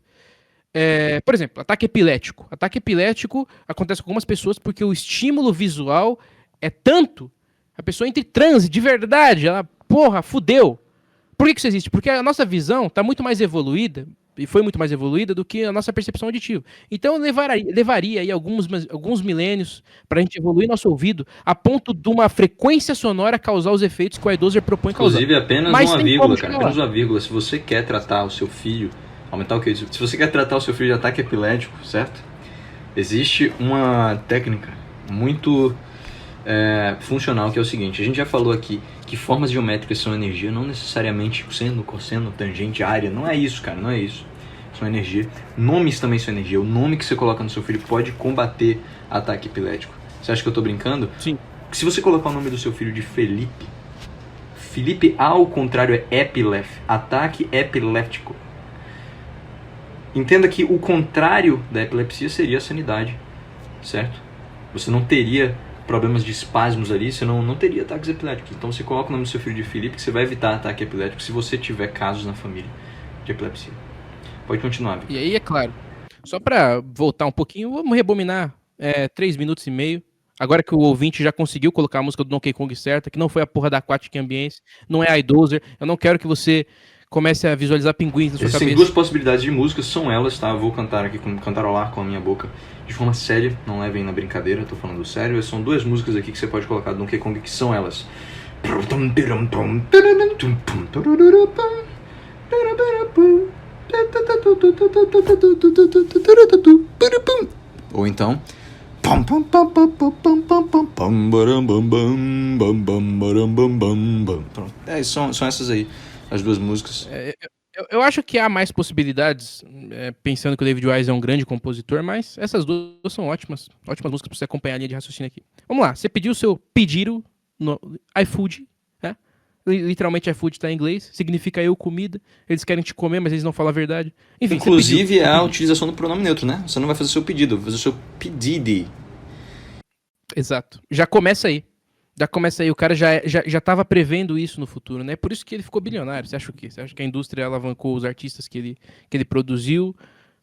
[SPEAKER 2] Por exemplo, ataque epilético. Ataque epilético acontece com algumas pessoas porque o estímulo visual é tanto, a pessoa entra em transe de verdade, ela, porra, fudeu. Por que isso existe? Porque a nossa visão está muito mais evoluída, e foi muito mais evoluída do que a nossa percepção auditiva. Então levaria aí alguns milênios para a gente evoluir nosso ouvido a ponto de uma frequência sonora causar os efeitos que o iDozer propõe causar.
[SPEAKER 1] Inclusive apenas uma vírgula, cara. Apenas uma vírgula. Se você quer tratar o seu filho, aumentar o que? Se você quer tratar o seu filho de ataque epilético, certo? Existe uma técnica muito funcional que é o seguinte. A gente já falou aqui que formas geométricas são energia, não necessariamente seno, cosseno, tangente, área. Não é isso, cara, não é isso. São energia. Nomes também são energia. O nome que você coloca no seu filho pode combater ataque epilético. Você acha que eu tô brincando?
[SPEAKER 2] Sim.
[SPEAKER 1] Se você colocar o nome do seu filho de Felipe, Felipe ao contrário é epilef, ataque epiléptico. Entenda que o contrário da epilepsia seria a sanidade, certo? Você não teria problemas de espasmos ali, você não teria ataques epiléticos. Então você coloca o nome do seu filho de Felipe, que você vai evitar ataque epilético se você tiver casos na família de epilepsia. Pode continuar, Victor.
[SPEAKER 2] E aí, é claro, só para voltar um pouquinho, vamos rebobinar 3 minutos e meio. Agora que o ouvinte já conseguiu colocar a música do Donkey Kong certa, que não foi a porra da Aquatic Ambience, não é iDozer, eu não quero que você comece a visualizar pinguins na sua cabeça.
[SPEAKER 1] Existem duas possibilidades de músicas, são elas, tá? Eu vou cantar aqui, cantarolar com a minha boca de forma séria, não levem na brincadeira, tô falando sério. São duas músicas aqui que você pode colocar do Donkey Kong, que são elas. Ou então... São essas aí, as duas músicas.
[SPEAKER 2] Eu acho que há mais possibilidades, pensando que o David Wise é um grande compositor, mas essas duas são ótimas músicas pra você acompanhar a linha de raciocínio aqui. Vamos lá, você pediu o seu pedido no iFood, né? Literalmente iFood tá em inglês, significa eu comida, eles querem te comer, mas eles não falam a verdade. Enfim,
[SPEAKER 1] inclusive é a utilização do pronome neutro, né? Você não vai fazer o seu pedido, vai fazer o seu pedido.
[SPEAKER 2] Exato, já começa aí, o cara já tava prevendo isso no futuro, né? Por isso que ele ficou bilionário. Você acha o quê? Você acha que a indústria alavancou os artistas que ele produziu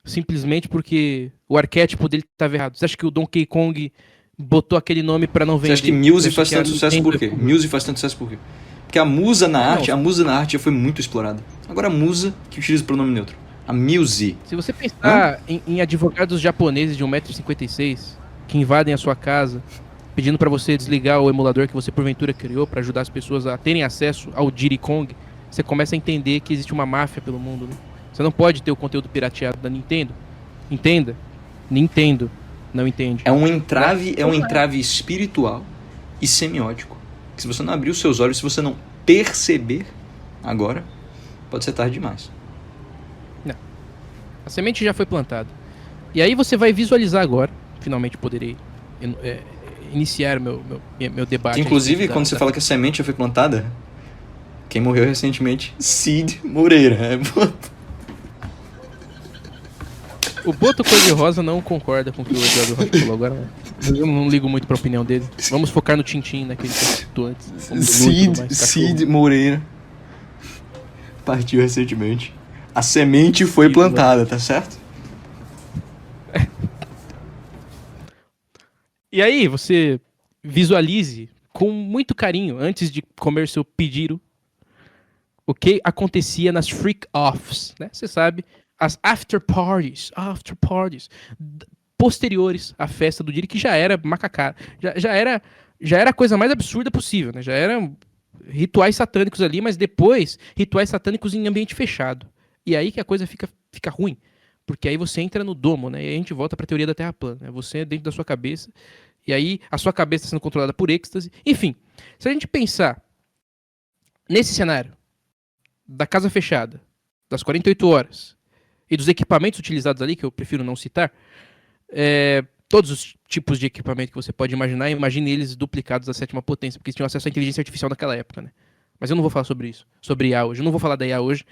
[SPEAKER 2] simplesmente porque o arquétipo dele estava errado? Você acha que o Donkey Kong botou aquele nome pra não vender?
[SPEAKER 1] Você acha que Muse faz tanto sucesso por quê? Muse faz tanto sucesso por quê? Porque a musa na arte já foi muito explorada. Agora a musa que utiliza o pronome neutro. A muse.
[SPEAKER 2] Se você pensar em advogados japoneses de 1,56m que invadem a sua casa, pedindo pra você desligar o emulador que você porventura criou pra ajudar as pessoas a terem acesso ao Diddy Kong, você começa a entender que existe uma máfia pelo mundo, né? Você não pode ter o conteúdo pirateado da Nintendo. Entenda. Nintendo não entende.
[SPEAKER 1] É um entrave espiritual e semiótico. Que se você não abrir os seus olhos, se você não perceber agora, pode ser tarde demais.
[SPEAKER 2] Não. A semente já foi plantada. E aí você vai visualizar agora, finalmente poderei iniciar meu debate.
[SPEAKER 1] Que, inclusive, quando você fala que a semente já foi plantada, quem morreu recentemente, Cid Moreira.
[SPEAKER 2] O Boto Cor-de-Rosa não concorda com o que o Eduardo Rocha falou agora. Eu não ligo muito pra opinião dele. Vamos focar no Tintin, naquele que citou antes.
[SPEAKER 1] Cid Moreira partiu recentemente. A semente foi plantada, tá certo?
[SPEAKER 2] E aí, você visualize com muito carinho, antes de comer seu pedido, o que acontecia nas freak-offs, né? Você sabe, as after parties posteriores à festa do Diddy, que já era macacada, já era a coisa mais absurda possível, né? Já eram rituais satânicos ali, mas depois rituais satânicos em ambiente fechado. E aí que a coisa fica ruim, porque aí você entra no domo, né? E aí a gente volta para a teoria da Terra plana, né? Você é dentro da sua cabeça, e aí a sua cabeça está sendo controlada por êxtase. Enfim, se a gente pensar nesse cenário da casa fechada, das 48 horas, e dos equipamentos utilizados ali, que eu prefiro não citar, todos os tipos de equipamento que você pode imaginar, imagine eles duplicados da 7ª potência, porque eles tinham acesso à inteligência artificial naquela época, né? Mas eu não vou falar sobre isso, sobre IA hoje. Eu não vou falar da IA hoje.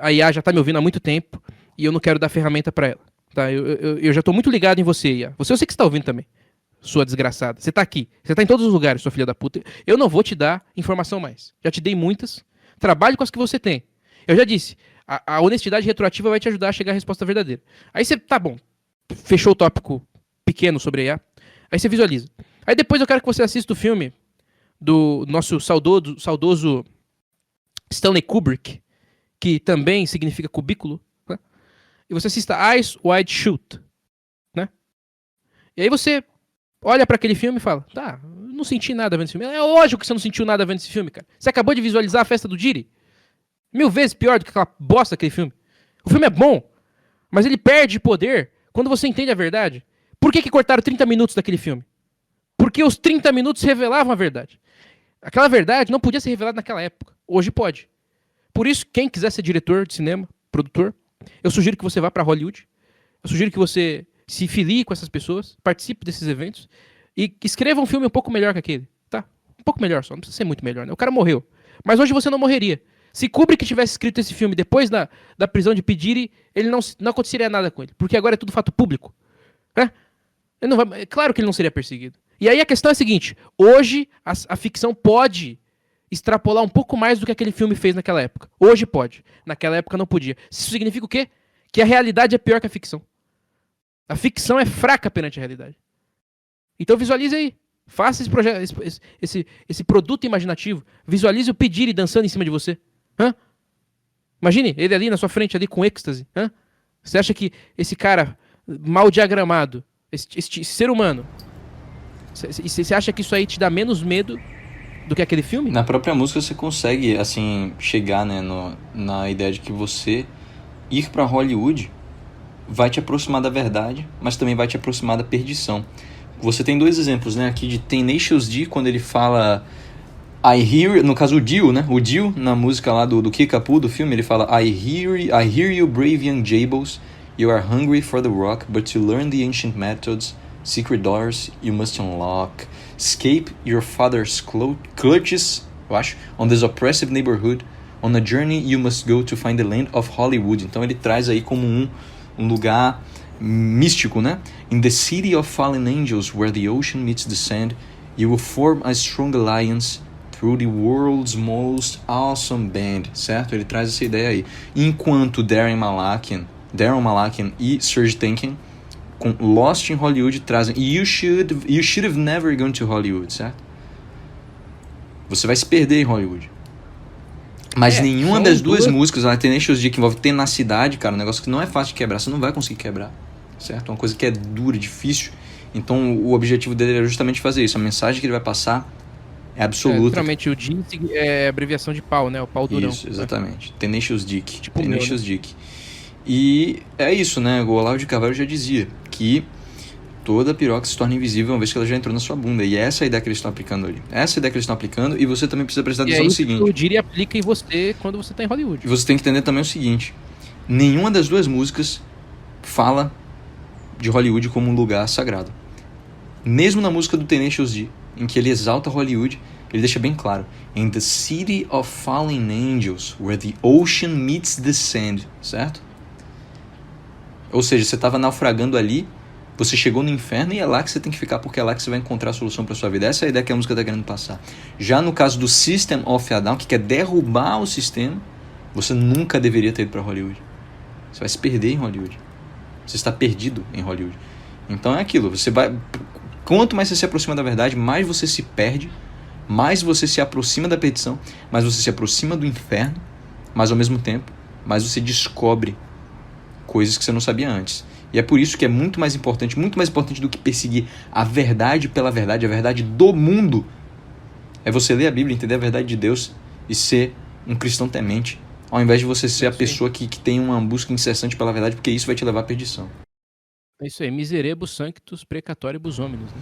[SPEAKER 2] A IA já está me ouvindo há muito tempo e eu não quero dar ferramenta para ela. Tá? Eu já estou muito ligado em você, IA. Eu sei que você está ouvindo também, sua desgraçada. Você está aqui, você está em todos os lugares, sua filha da puta. Eu não vou te dar informação mais. Já te dei muitas. Trabalhe com as que você tem. Eu já disse, a honestidade retroativa vai te ajudar a chegar à resposta verdadeira. Aí você, tá bom, fechou o tópico pequeno sobre a IA. Aí você visualiza. Aí depois eu quero que você assista o filme do nosso saudoso Stanley Kubrick, que também significa cubículo, né? E você assista Eyes Wide Shut, né? E aí você olha pra aquele filme e fala, tá, não senti nada vendo esse filme. É lógico que você não sentiu nada vendo esse filme, cara. Você acabou de visualizar a festa do Diddy. 1000 vezes pior do que aquela bosta daquele filme. O filme é bom, mas ele perde poder quando você entende a verdade. Por que cortaram 30 minutos daquele filme? Porque os 30 minutos revelavam a verdade. Aquela verdade não podia ser revelada naquela época. Hoje pode. Por isso, quem quiser ser diretor de cinema, produtor, eu sugiro que você vá para Hollywood. Eu sugiro que você se filie com essas pessoas, participe desses eventos e escreva um filme um pouco melhor que aquele. Tá? Um pouco melhor só, não precisa ser muito melhor, né? O cara morreu. Mas hoje você não morreria. Se Kubrick tivesse escrito esse filme depois da prisão de P. ele não aconteceria nada com ele. Porque agora é tudo fato público. Né? Claro que ele não seria perseguido. E aí a questão é a seguinte. Hoje a ficção pode extrapolar um pouco mais do que aquele filme fez naquela época. Hoje pode. Naquela época não podia. Isso significa o quê? Que a realidade é pior que a ficção. A ficção é fraca perante a realidade. Então visualize aí. Faça esse projeto, esse produto imaginativo. Visualize o P. Diddy dançando em cima de você. Hã? Imagine ele ali na sua frente, ali com êxtase. Hã? Você acha que esse cara mal diagramado, esse ser humano, você acha que isso aí te dá menos medo do que aquele filme?
[SPEAKER 1] Na própria música você consegue, assim, chegar, né, na ideia de que você ir pra Hollywood vai te aproximar da verdade, mas também vai te aproximar da perdição. Você tem 2 exemplos, né, aqui de Tenacious D, quando ele fala I hear, no caso o Dio, né, o Dio, na música lá do Kickapoo, do filme, ele fala I hear you brave young Jables, you are hungry for the rock, but to learn the ancient methods, secret doors you must unlock, escape your father's clutches, eu acho, on this oppressive neighborhood, on a journey you must go to find the land of Hollywood. Então ele traz aí como um lugar místico, né? In the city of fallen angels, where the ocean meets the sand, you will form a strong alliance through the world's most awesome band, certo? Ele traz essa ideia aí. Enquanto Darren Malakian e Serj Tankian com Lost in Hollywood trazem You should have never gone to Hollywood, certo? você vai se perder em Hollywood. Mas nenhuma das duas músicas, a Tenacious D, que envolve tenacidade, cara, um negócio que não é fácil de quebrar, você não vai conseguir quebrar, certo? Uma coisa que é dura, difícil. Então o objetivo dele era justamente fazer isso. A mensagem que ele vai passar é absoluta.
[SPEAKER 2] Literalmente, o D é abreviação de pau, né? O pau durão.
[SPEAKER 1] Isso, exatamente. Né? Tenacious D.
[SPEAKER 2] Tipo
[SPEAKER 1] Tenacious D. E é isso, né? O Olavo de Carvalho já dizia que toda piroca se torna invisível uma vez que ela já entrou na sua bunda. E essa é a ideia que eles estão aplicando ali. Essa é a ideia que eles estão aplicando, e você também precisa prestar atenção no seguinte.
[SPEAKER 2] O Diri aplica em você quando você está em Hollywood.
[SPEAKER 1] E você tem que entender também o seguinte. Nenhuma das duas músicas fala de Hollywood como um lugar sagrado. Mesmo na música do Tenacious D, em que ele exalta Hollywood, ele deixa bem claro: In the city of fallen angels, where the ocean meets the sand, certo? Ou seja, você estava naufragando ali, você chegou no inferno e é lá que você tem que ficar, porque é lá que você vai encontrar a solução para sua vida. Essa é a ideia que a música está querendo passar. Já no caso do System of a Down, que quer derrubar o sistema, você nunca deveria ter ido para Hollywood. Você vai se perder em Hollywood. Você está perdido em Hollywood. Então é aquilo, você vai... Quanto mais você se aproxima da verdade, mais você se perde, mais você se aproxima da perdição, mais você se aproxima do inferno, mas ao mesmo tempo, mais você descobre coisas que você não sabia antes. E é por isso que é muito mais importante do que perseguir a verdade pela verdade, a verdade do mundo, é você ler a Bíblia, entender a verdade de Deus e ser um cristão temente, ao invés de você ser a pessoa que tem uma busca incessante pela verdade, porque isso vai te levar à perdição.
[SPEAKER 2] É isso aí, miserebus sanctus precatoribus hominis, né?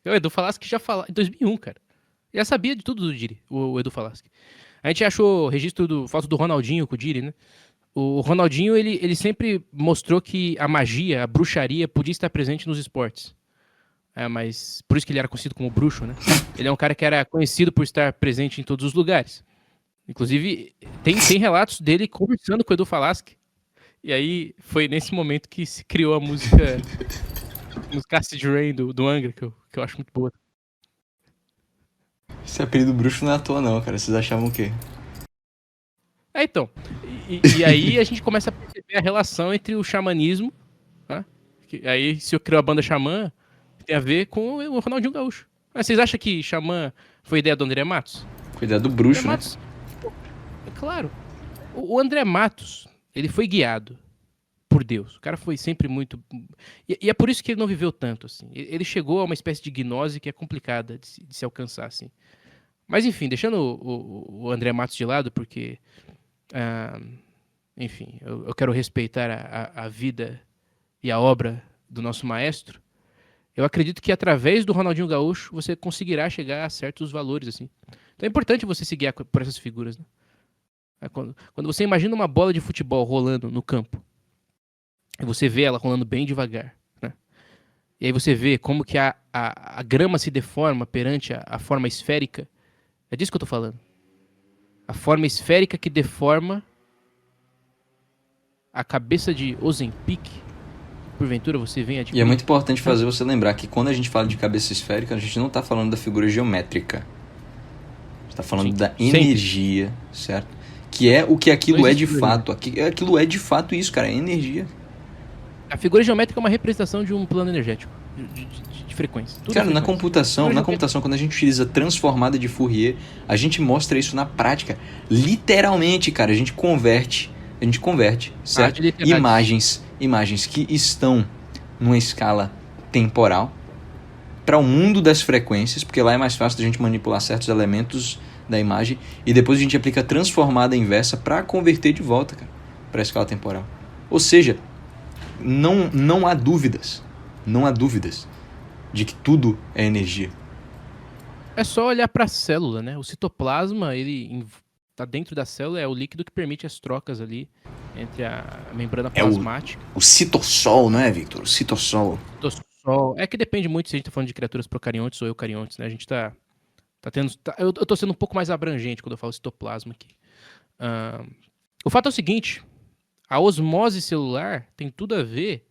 [SPEAKER 2] O Edu Falaschi já falou em 2001, cara. Já sabia de tudo do Diri, o Edu Falaschi. A gente achou registro foto do Ronaldinho com o Diri, né? O Ronaldinho, ele sempre mostrou que a magia, a bruxaria podia estar presente nos esportes. Mas por isso que ele era conhecido como bruxo, né? Ele é um cara que era conhecido por estar presente em todos os lugares. Inclusive, tem relatos dele conversando com o Edu Falaschi. E aí, foi nesse momento que se criou a música Acid Rain do Angra, que eu acho muito boa.
[SPEAKER 1] Esse apelido bruxo não é à toa não, cara. Vocês achavam o quê?
[SPEAKER 2] Então. E aí a gente começa a perceber a relação entre o xamanismo, tá? Aí, se eu criou a banda Xamã, tem a ver com o Ronaldinho Gaúcho. Mas vocês acham que Xamã foi ideia do André Matos?
[SPEAKER 1] Foi ideia do bruxo,
[SPEAKER 2] André Matos, é claro. O André Matos, ele foi guiado por Deus. O cara foi sempre muito... E é por isso que ele não viveu tanto, assim. Ele chegou a uma espécie de gnose que é complicada de se alcançar, assim. Mas, enfim, deixando o André Matos de lado, porque... enfim, eu quero respeitar a vida e a obra do nosso maestro. Eu acredito que através do Ronaldinho Gaúcho você conseguirá chegar a certos valores, assim. Então é importante você se guiar por essas figuras, né? Quando você imagina uma bola de futebol rolando no campo, e você vê ela rolando bem devagar, né? E aí você vê como que a grama se deforma perante a forma esférica. É disso que eu tô falando. A forma esférica que deforma a cabeça de Ozempic. Porventura você vem adquirir.
[SPEAKER 1] E é muito importante fazer você lembrar que quando a gente fala de cabeça esférica, a gente não está falando da figura geométrica. A gente está falando da energia, certo? Que é o que aquilo é de fato. Aquilo é de fato isso, cara. É energia.
[SPEAKER 2] A figura geométrica é uma representação de um plano energético. De frequência. Tudo
[SPEAKER 1] cara,
[SPEAKER 2] frequência.
[SPEAKER 1] na computação, quando a gente utiliza transformada de Fourier, a gente mostra isso na prática. Literalmente, cara, a gente converte, certo? Imagens que estão numa escala temporal para o mundo das frequências, porque lá é mais fácil da gente manipular certos elementos da imagem, e depois a gente aplica a transformada inversa para converter de volta, cara, para a escala temporal. Ou seja, não há dúvidas de que tudo é energia.
[SPEAKER 2] É só olhar para a célula, né? O citoplasma, ele tá dentro da célula, é o líquido que permite as trocas ali entre a membrana plasmática.
[SPEAKER 1] O citossol, não é, Victor? O citossol.
[SPEAKER 2] É que depende muito se a gente tá falando de criaturas procariontes ou eucariontes, né? A gente tá tendo... Eu tô sendo um pouco mais abrangente quando eu falo citoplasma aqui. O fato é o seguinte, a osmose celular tem tudo a ver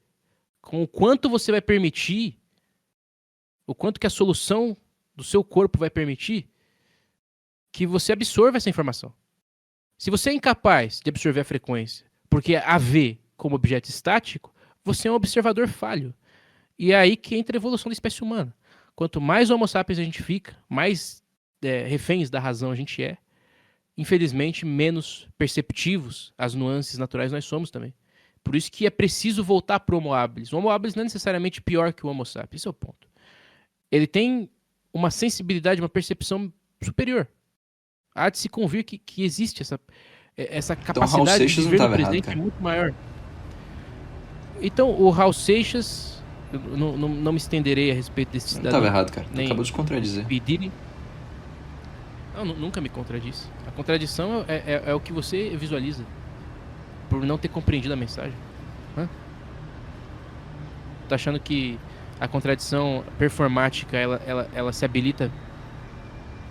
[SPEAKER 2] com o quanto você vai permitir, o quanto que a solução do seu corpo vai permitir que você absorva essa informação. Se você é incapaz de absorver a frequência, porque a vê como objeto estático, você é um observador falho. E é aí que entra a evolução da espécie humana. quanto mais homo sapiens a gente fica, mais reféns da razão a gente é, infelizmente, menos perceptivos às nuances naturais nós somos também. Por isso que é preciso voltar para o Homo habilis. O Homo habilis não é necessariamente pior que o Homo sapiens, esse é o ponto. Ele tem uma sensibilidade, uma percepção superior. Há de se convir que existe essa capacidade de ver no presente muito maior. Então, o Raul Seixas, eu não me estenderei a respeito desse cidadão.
[SPEAKER 1] Não estava errado, cara. Tu acabou de contradizer.
[SPEAKER 2] Pedire. Não, nunca me contradisse. A contradição é o que você visualiza por não ter compreendido a mensagem. Tá achando que a contradição performática ela se habilita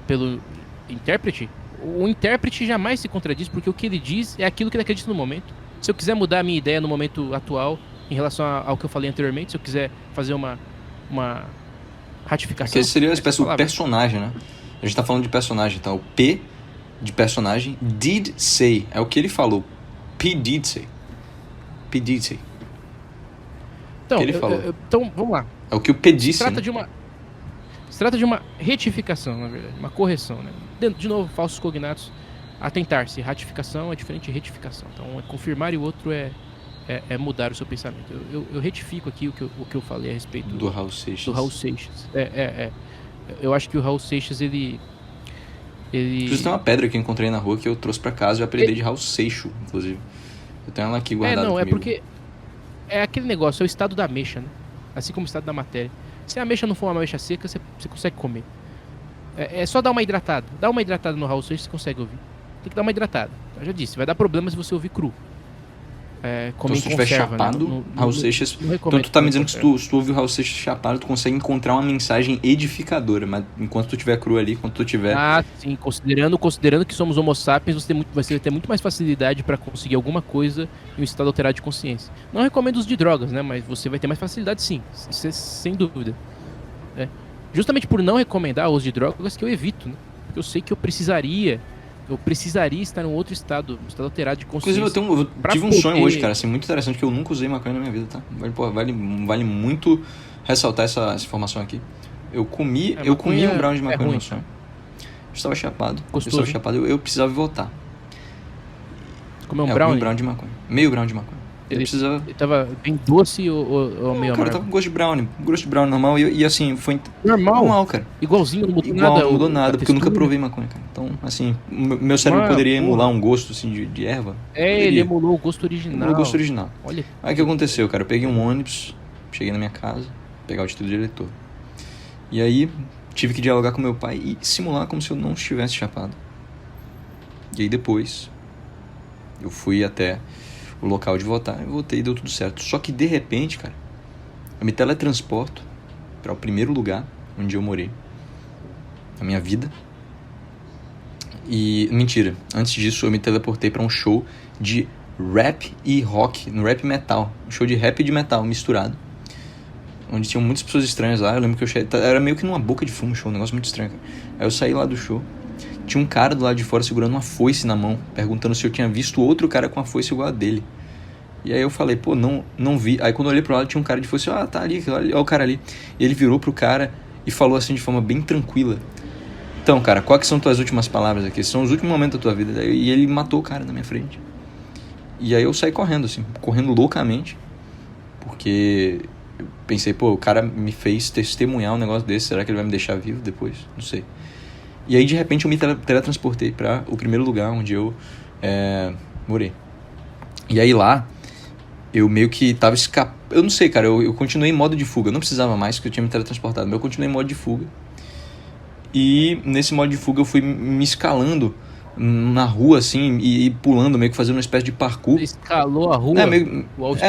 [SPEAKER 2] pelo intérprete? O intérprete jamais se contradiz, porque o que ele diz é aquilo que ele acredita no momento. Se eu quiser mudar a minha ideia no momento atual em relação ao que eu falei anteriormente, se eu quiser fazer uma ratificação...
[SPEAKER 1] Porque seria uma espécie de personagem, né? A gente tá falando de personagem, então o P de personagem, did say, é o que ele falou. P did say. P did say.
[SPEAKER 2] Então,
[SPEAKER 1] ele falou.
[SPEAKER 2] Então, vamos lá.
[SPEAKER 1] É o que o P disse,
[SPEAKER 2] Se trata de uma retificação, na verdade, uma correção, né? De novo, falsos cognatos, atentar-se. Ratificação é diferente de retificação. Então, confirmar e o outro é mudar o seu pensamento. Eu retifico aqui o que eu falei a respeito
[SPEAKER 1] do Raul Seixas.
[SPEAKER 2] Do Raul Seixas. Eu acho que o Raul Seixas, ele...
[SPEAKER 1] Inclusive tem uma pedra que eu encontrei na rua que eu trouxe pra casa e eu aprendi de Raul Seixo, inclusive. Eu tenho ela aqui guardada comigo.
[SPEAKER 2] É porque... É aquele negócio, é o estado da ameixa, né? Assim como o estado da matéria. Se a ameixa não for uma ameixa seca, você consegue comer. É só dar uma hidratada. Dá uma hidratada no Raul Seixas, você consegue ouvir. Tem que dar uma hidratada. Eu já disse, vai dar problema se você ouvir cru.
[SPEAKER 1] Então se tu estiver chapado, Raul Seixas... Então tu tá me dizendo que se tu ouvir o Raul Seixas chapado, tu consegue encontrar uma mensagem edificadora, mas enquanto tu estiver cru ali, enquanto tu tiver...
[SPEAKER 2] Ah, sim, considerando que somos homo sapiens, você vai ter muito mais facilidade para conseguir alguma coisa em um estado alterado de consciência. Não recomendo uso de drogas, né, mas você vai ter mais facilidade sim, sem dúvida. Justamente por não recomendar o uso de drogas que eu evito, né, porque eu sei que eu precisaria estar em um outro estado, um estado alterado de consciência.
[SPEAKER 1] Inclusive, eu tive um sonho hoje, cara, assim, muito interessante, que eu nunca usei maconha na minha vida, tá? Vale muito ressaltar essa informação aqui. Eu comi um brownie de maconha no sonho. Eu estava chapado. Eu precisava voltar.
[SPEAKER 2] Comeu um brownie?
[SPEAKER 1] Um brownie de maconha. Meio brownie de maconha.
[SPEAKER 2] Ele tava bem doce ou meio amargo?
[SPEAKER 1] Cara, tava com gosto de brownie normal e assim, foi...
[SPEAKER 2] Normal,
[SPEAKER 1] cara.
[SPEAKER 2] Igualzinho, não mudou nada?
[SPEAKER 1] Não mudou nada, porque eu nunca provei maconha, cara. Então, assim, meu cérebro poderia emular um gosto, assim, de erva.
[SPEAKER 2] Ele emulou o gosto original.
[SPEAKER 1] Olha. Aí o que aconteceu, cara? Eu peguei um ônibus, cheguei na minha casa, pegar o título de eleitor. E aí, tive que dialogar com meu pai e simular como se eu não estivesse chapado. E aí depois, eu fui até o local de votar, eu votei e deu tudo certo. Só que de repente, cara, eu me teletransporto para o primeiro lugar onde eu morei na minha vida. E mentira, antes disso eu me teleportei para um show de rap e rock, no rap metal, um show de rap e de metal misturado, onde tinham muitas pessoas estranhas lá. Eu lembro que era meio que numa boca de fumo, show, um negócio muito estranho, cara. Aí eu saí lá do show, tinha um cara do lado de fora segurando uma foice na mão, perguntando se eu tinha visto outro cara com uma foice igual a dele. E aí eu falei, pô, não vi. Aí quando eu olhei pro lado tinha um cara de foice, tá ali, olha o cara ali. E ele virou pro cara e falou assim de forma bem tranquila: então, cara, quais são tuas últimas palavras aqui? São os últimos momentos da tua vida. E ele matou o cara na minha frente. E aí eu saí correndo, assim, correndo loucamente, porque eu pensei, pô, o cara me fez testemunhar um negócio desse, será que ele vai me deixar vivo depois? Não sei. E aí, de repente, eu me teletransportei para o primeiro lugar onde eu morei. E aí lá, eu meio que tava escapando. Eu não sei, cara, eu continuei em modo de fuga. Eu não precisava mais, porque eu tinha me teletransportado, mas eu continuei em modo de fuga. E nesse modo de fuga eu fui me escalando na rua, assim, e pulando, meio que fazendo uma espécie de parkour.
[SPEAKER 2] Você escalou a rua?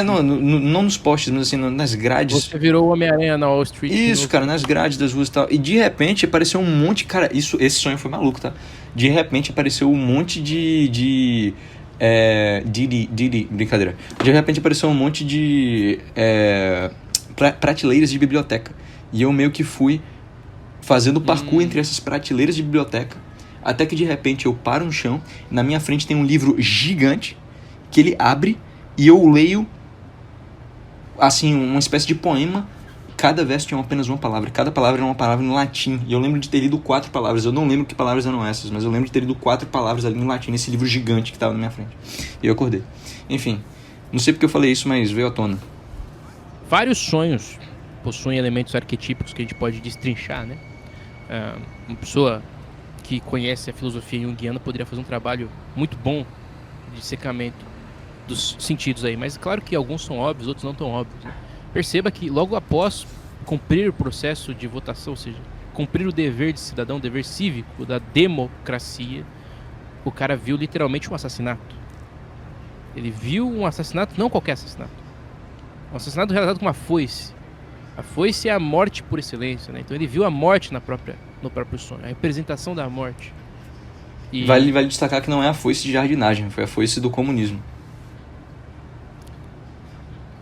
[SPEAKER 1] Não nos postes, mas assim, nas grades.
[SPEAKER 2] Você virou o Homem-Aranha na Wall Street.
[SPEAKER 1] Isso, cara, nas grades das ruas e tal. E de repente apareceu um monte, cara, esse sonho foi maluco, tá? De repente apareceu um monte brincadeira. De repente apareceu um monte de prateleiras de biblioteca. E eu meio que fui fazendo parkour entre essas prateleiras de biblioteca, até que de repente eu paro no chão, na minha frente tem um livro gigante, que ele abre, e eu leio, assim, uma espécie de poema cada verso tinha apenas uma palavra. Cada palavra era uma palavra em latim. E eu lembro de ter lido 4 palavras. Eu não lembro que palavras eram essas, mas eu lembro de ter lido 4 palavras ali em latim, nesse livro gigante que estava na minha frente. E eu acordei. Enfim, não sei porque eu falei isso, mas veio à tona.
[SPEAKER 2] Vários sonhos possuem elementos arquetípicos que a gente pode destrinchar, né? Uma pessoa que conhece a filosofia junguiana poderia fazer um trabalho muito bom de secamento dos sentidos aí, mas claro que alguns são óbvios, outros não tão óbvios, né? Perceba que logo após cumprir o processo de votação, ou seja, cumprir o dever de cidadão, o dever cívico da democracia, o cara viu literalmente um assassinato. Ele viu um assassinato, não qualquer assassinato. Um assassinato realizado com uma foice. A foice é a morte por excelência, né? Então ele viu a morte no próprio sonho, a representação da morte. E...
[SPEAKER 1] Vale destacar que não é a foice de jardinagem, foi a foice do comunismo.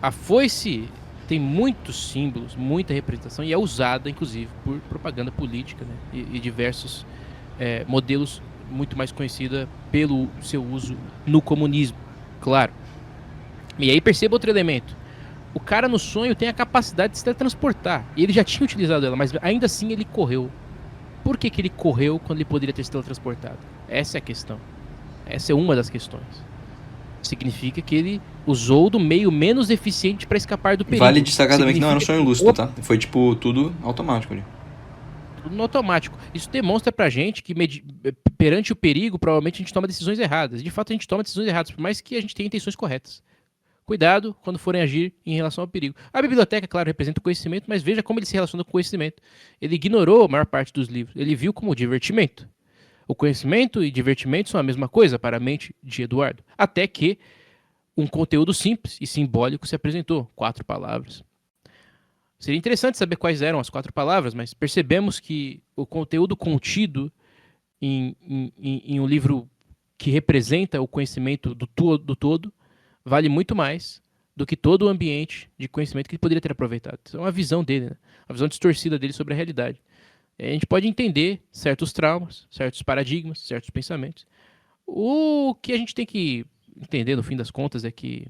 [SPEAKER 2] A foice tem muitos símbolos, muita representação e é usada, inclusive, por propaganda política, né? E diversos modelos muito mais conhecida pelo seu uso no comunismo, claro. E aí perceba outro elemento. O cara no sonho tem a capacidade de se teletransportar. E ele já tinha utilizado ela, mas ainda assim ele correu. Por que ele correu quando ele poderia ter se teletransportado? Essa é a questão. Essa é uma das questões. Significa que ele usou do meio menos eficiente para escapar do perigo.
[SPEAKER 1] Vale destacar também que não era um sonho lúcido, tá? Foi tipo tudo automático ali.
[SPEAKER 2] Tudo no automático. Isso demonstra pra gente que perante o perigo, provavelmente a gente toma decisões erradas. De fato, a gente toma decisões erradas, por mais que a gente tenha intenções corretas. Cuidado quando forem agir em relação ao perigo. A biblioteca, claro, representa o conhecimento, mas veja como ele se relaciona com o conhecimento. Ele ignorou a maior parte dos livros. Ele viu como divertimento. O conhecimento e divertimento são a mesma coisa para a mente de Eduardo. Até que um conteúdo simples e simbólico se apresentou. 4 palavras. Seria interessante saber quais eram as 4 palavras, mas percebemos que o conteúdo contido em um livro que representa o conhecimento do todo vale muito mais do que todo o ambiente de conhecimento que ele poderia ter aproveitado. Isso é uma visão dele, né? Uma visão distorcida dele sobre a realidade. A gente pode entender certos traumas, certos paradigmas, certos pensamentos. O que a gente tem que entender, no fim das contas, é que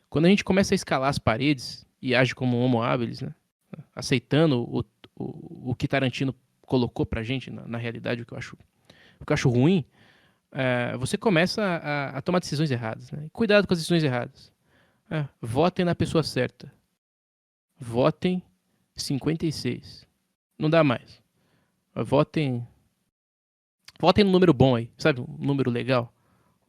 [SPEAKER 2] quando a gente começa a escalar as paredes e age como um homo habilis, né? Aceitando o que Tarantino colocou pra gente na realidade, o que eu acho ruim, você começa a tomar decisões erradas, né? Cuidado com as decisões erradas. Votem na pessoa certa. Votem 56. Não dá mais. Votem no número bom aí, sabe? Um número legal.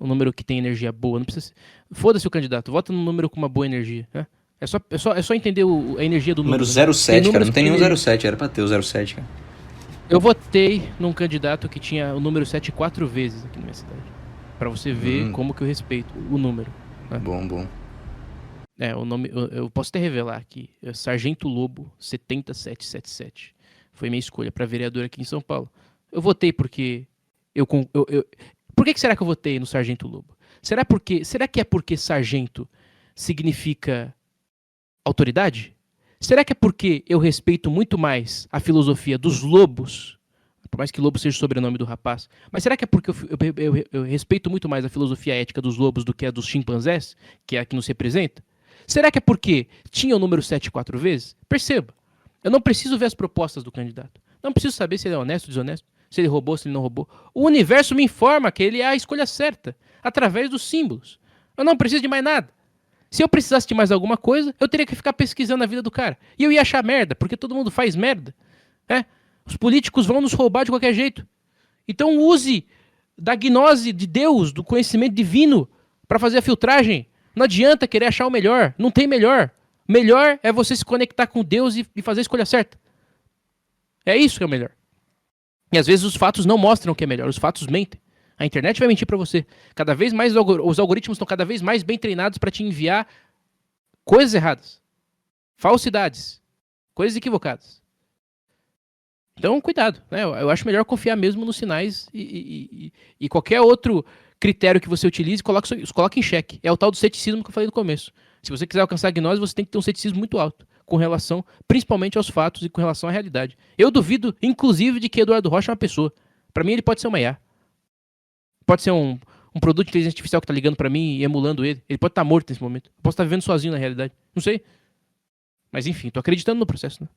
[SPEAKER 2] Um número que tem energia boa. Não precisa. Foda-se o candidato. Vota no número com uma boa energia, né? É só entender a energia do número.
[SPEAKER 1] Número 07, cara. Não tem nenhum 07. Era pra ter o 07, cara.
[SPEAKER 2] Eu votei num candidato que tinha o número 7 4 vezes aqui na minha cidade. Pra você ver como que eu respeito o número. Né?
[SPEAKER 1] Bom.
[SPEAKER 2] O nome, eu posso até revelar aqui. Sargento Lobo 7777. Foi minha escolha pra vereador aqui em São Paulo. Eu votei porque... Por que será que eu votei no Sargento Lobo? Será que é porque sargento significa autoridade? Será que é porque eu respeito muito mais a filosofia dos lobos, por mais que lobo seja o sobrenome do rapaz, mas será que é porque eu respeito muito mais a filosofia ética dos lobos do que a dos chimpanzés, que é a que nos representa? Será que é porque tinha o número 7 4 vezes? Perceba, eu não preciso ver as propostas do candidato. Não preciso saber se ele é honesto ou desonesto, se ele roubou, se ele não roubou. O universo me informa que ele é a escolha certa, através dos símbolos. Eu não preciso de mais nada. Se eu precisasse de mais alguma coisa, eu teria que ficar pesquisando a vida do cara. E eu ia achar merda, porque todo mundo faz merda. Os políticos vão nos roubar de qualquer jeito. Então use da gnose de Deus, do conhecimento divino, para fazer a filtragem. Não adianta querer achar o melhor. Não tem melhor. Melhor é você se conectar com Deus e fazer a escolha certa. É isso que é o melhor. E às vezes os fatos não mostram o que é melhor. Os fatos mentem. A internet vai mentir para você. Cada vez mais os algoritmos estão cada vez mais bem treinados para te enviar coisas erradas, falsidades, coisas equivocadas. Então, cuidado, né? Eu acho melhor confiar mesmo nos sinais e qualquer outro critério que você utilize, coloque em xeque. É o tal do ceticismo que eu falei no começo. Se você quiser alcançar a gnose, você tem que ter um ceticismo muito alto, com relação principalmente aos fatos e com relação à realidade. Eu duvido, inclusive, de que Eduardo Rocha é uma pessoa. Para mim, ele pode ser uma IA. Pode ser um produto de inteligência artificial que tá ligando pra mim e emulando ele. Ele pode estar morto nesse momento. Eu posso estar vivendo sozinho na realidade. Não sei. Mas enfim, tô acreditando no processo, né?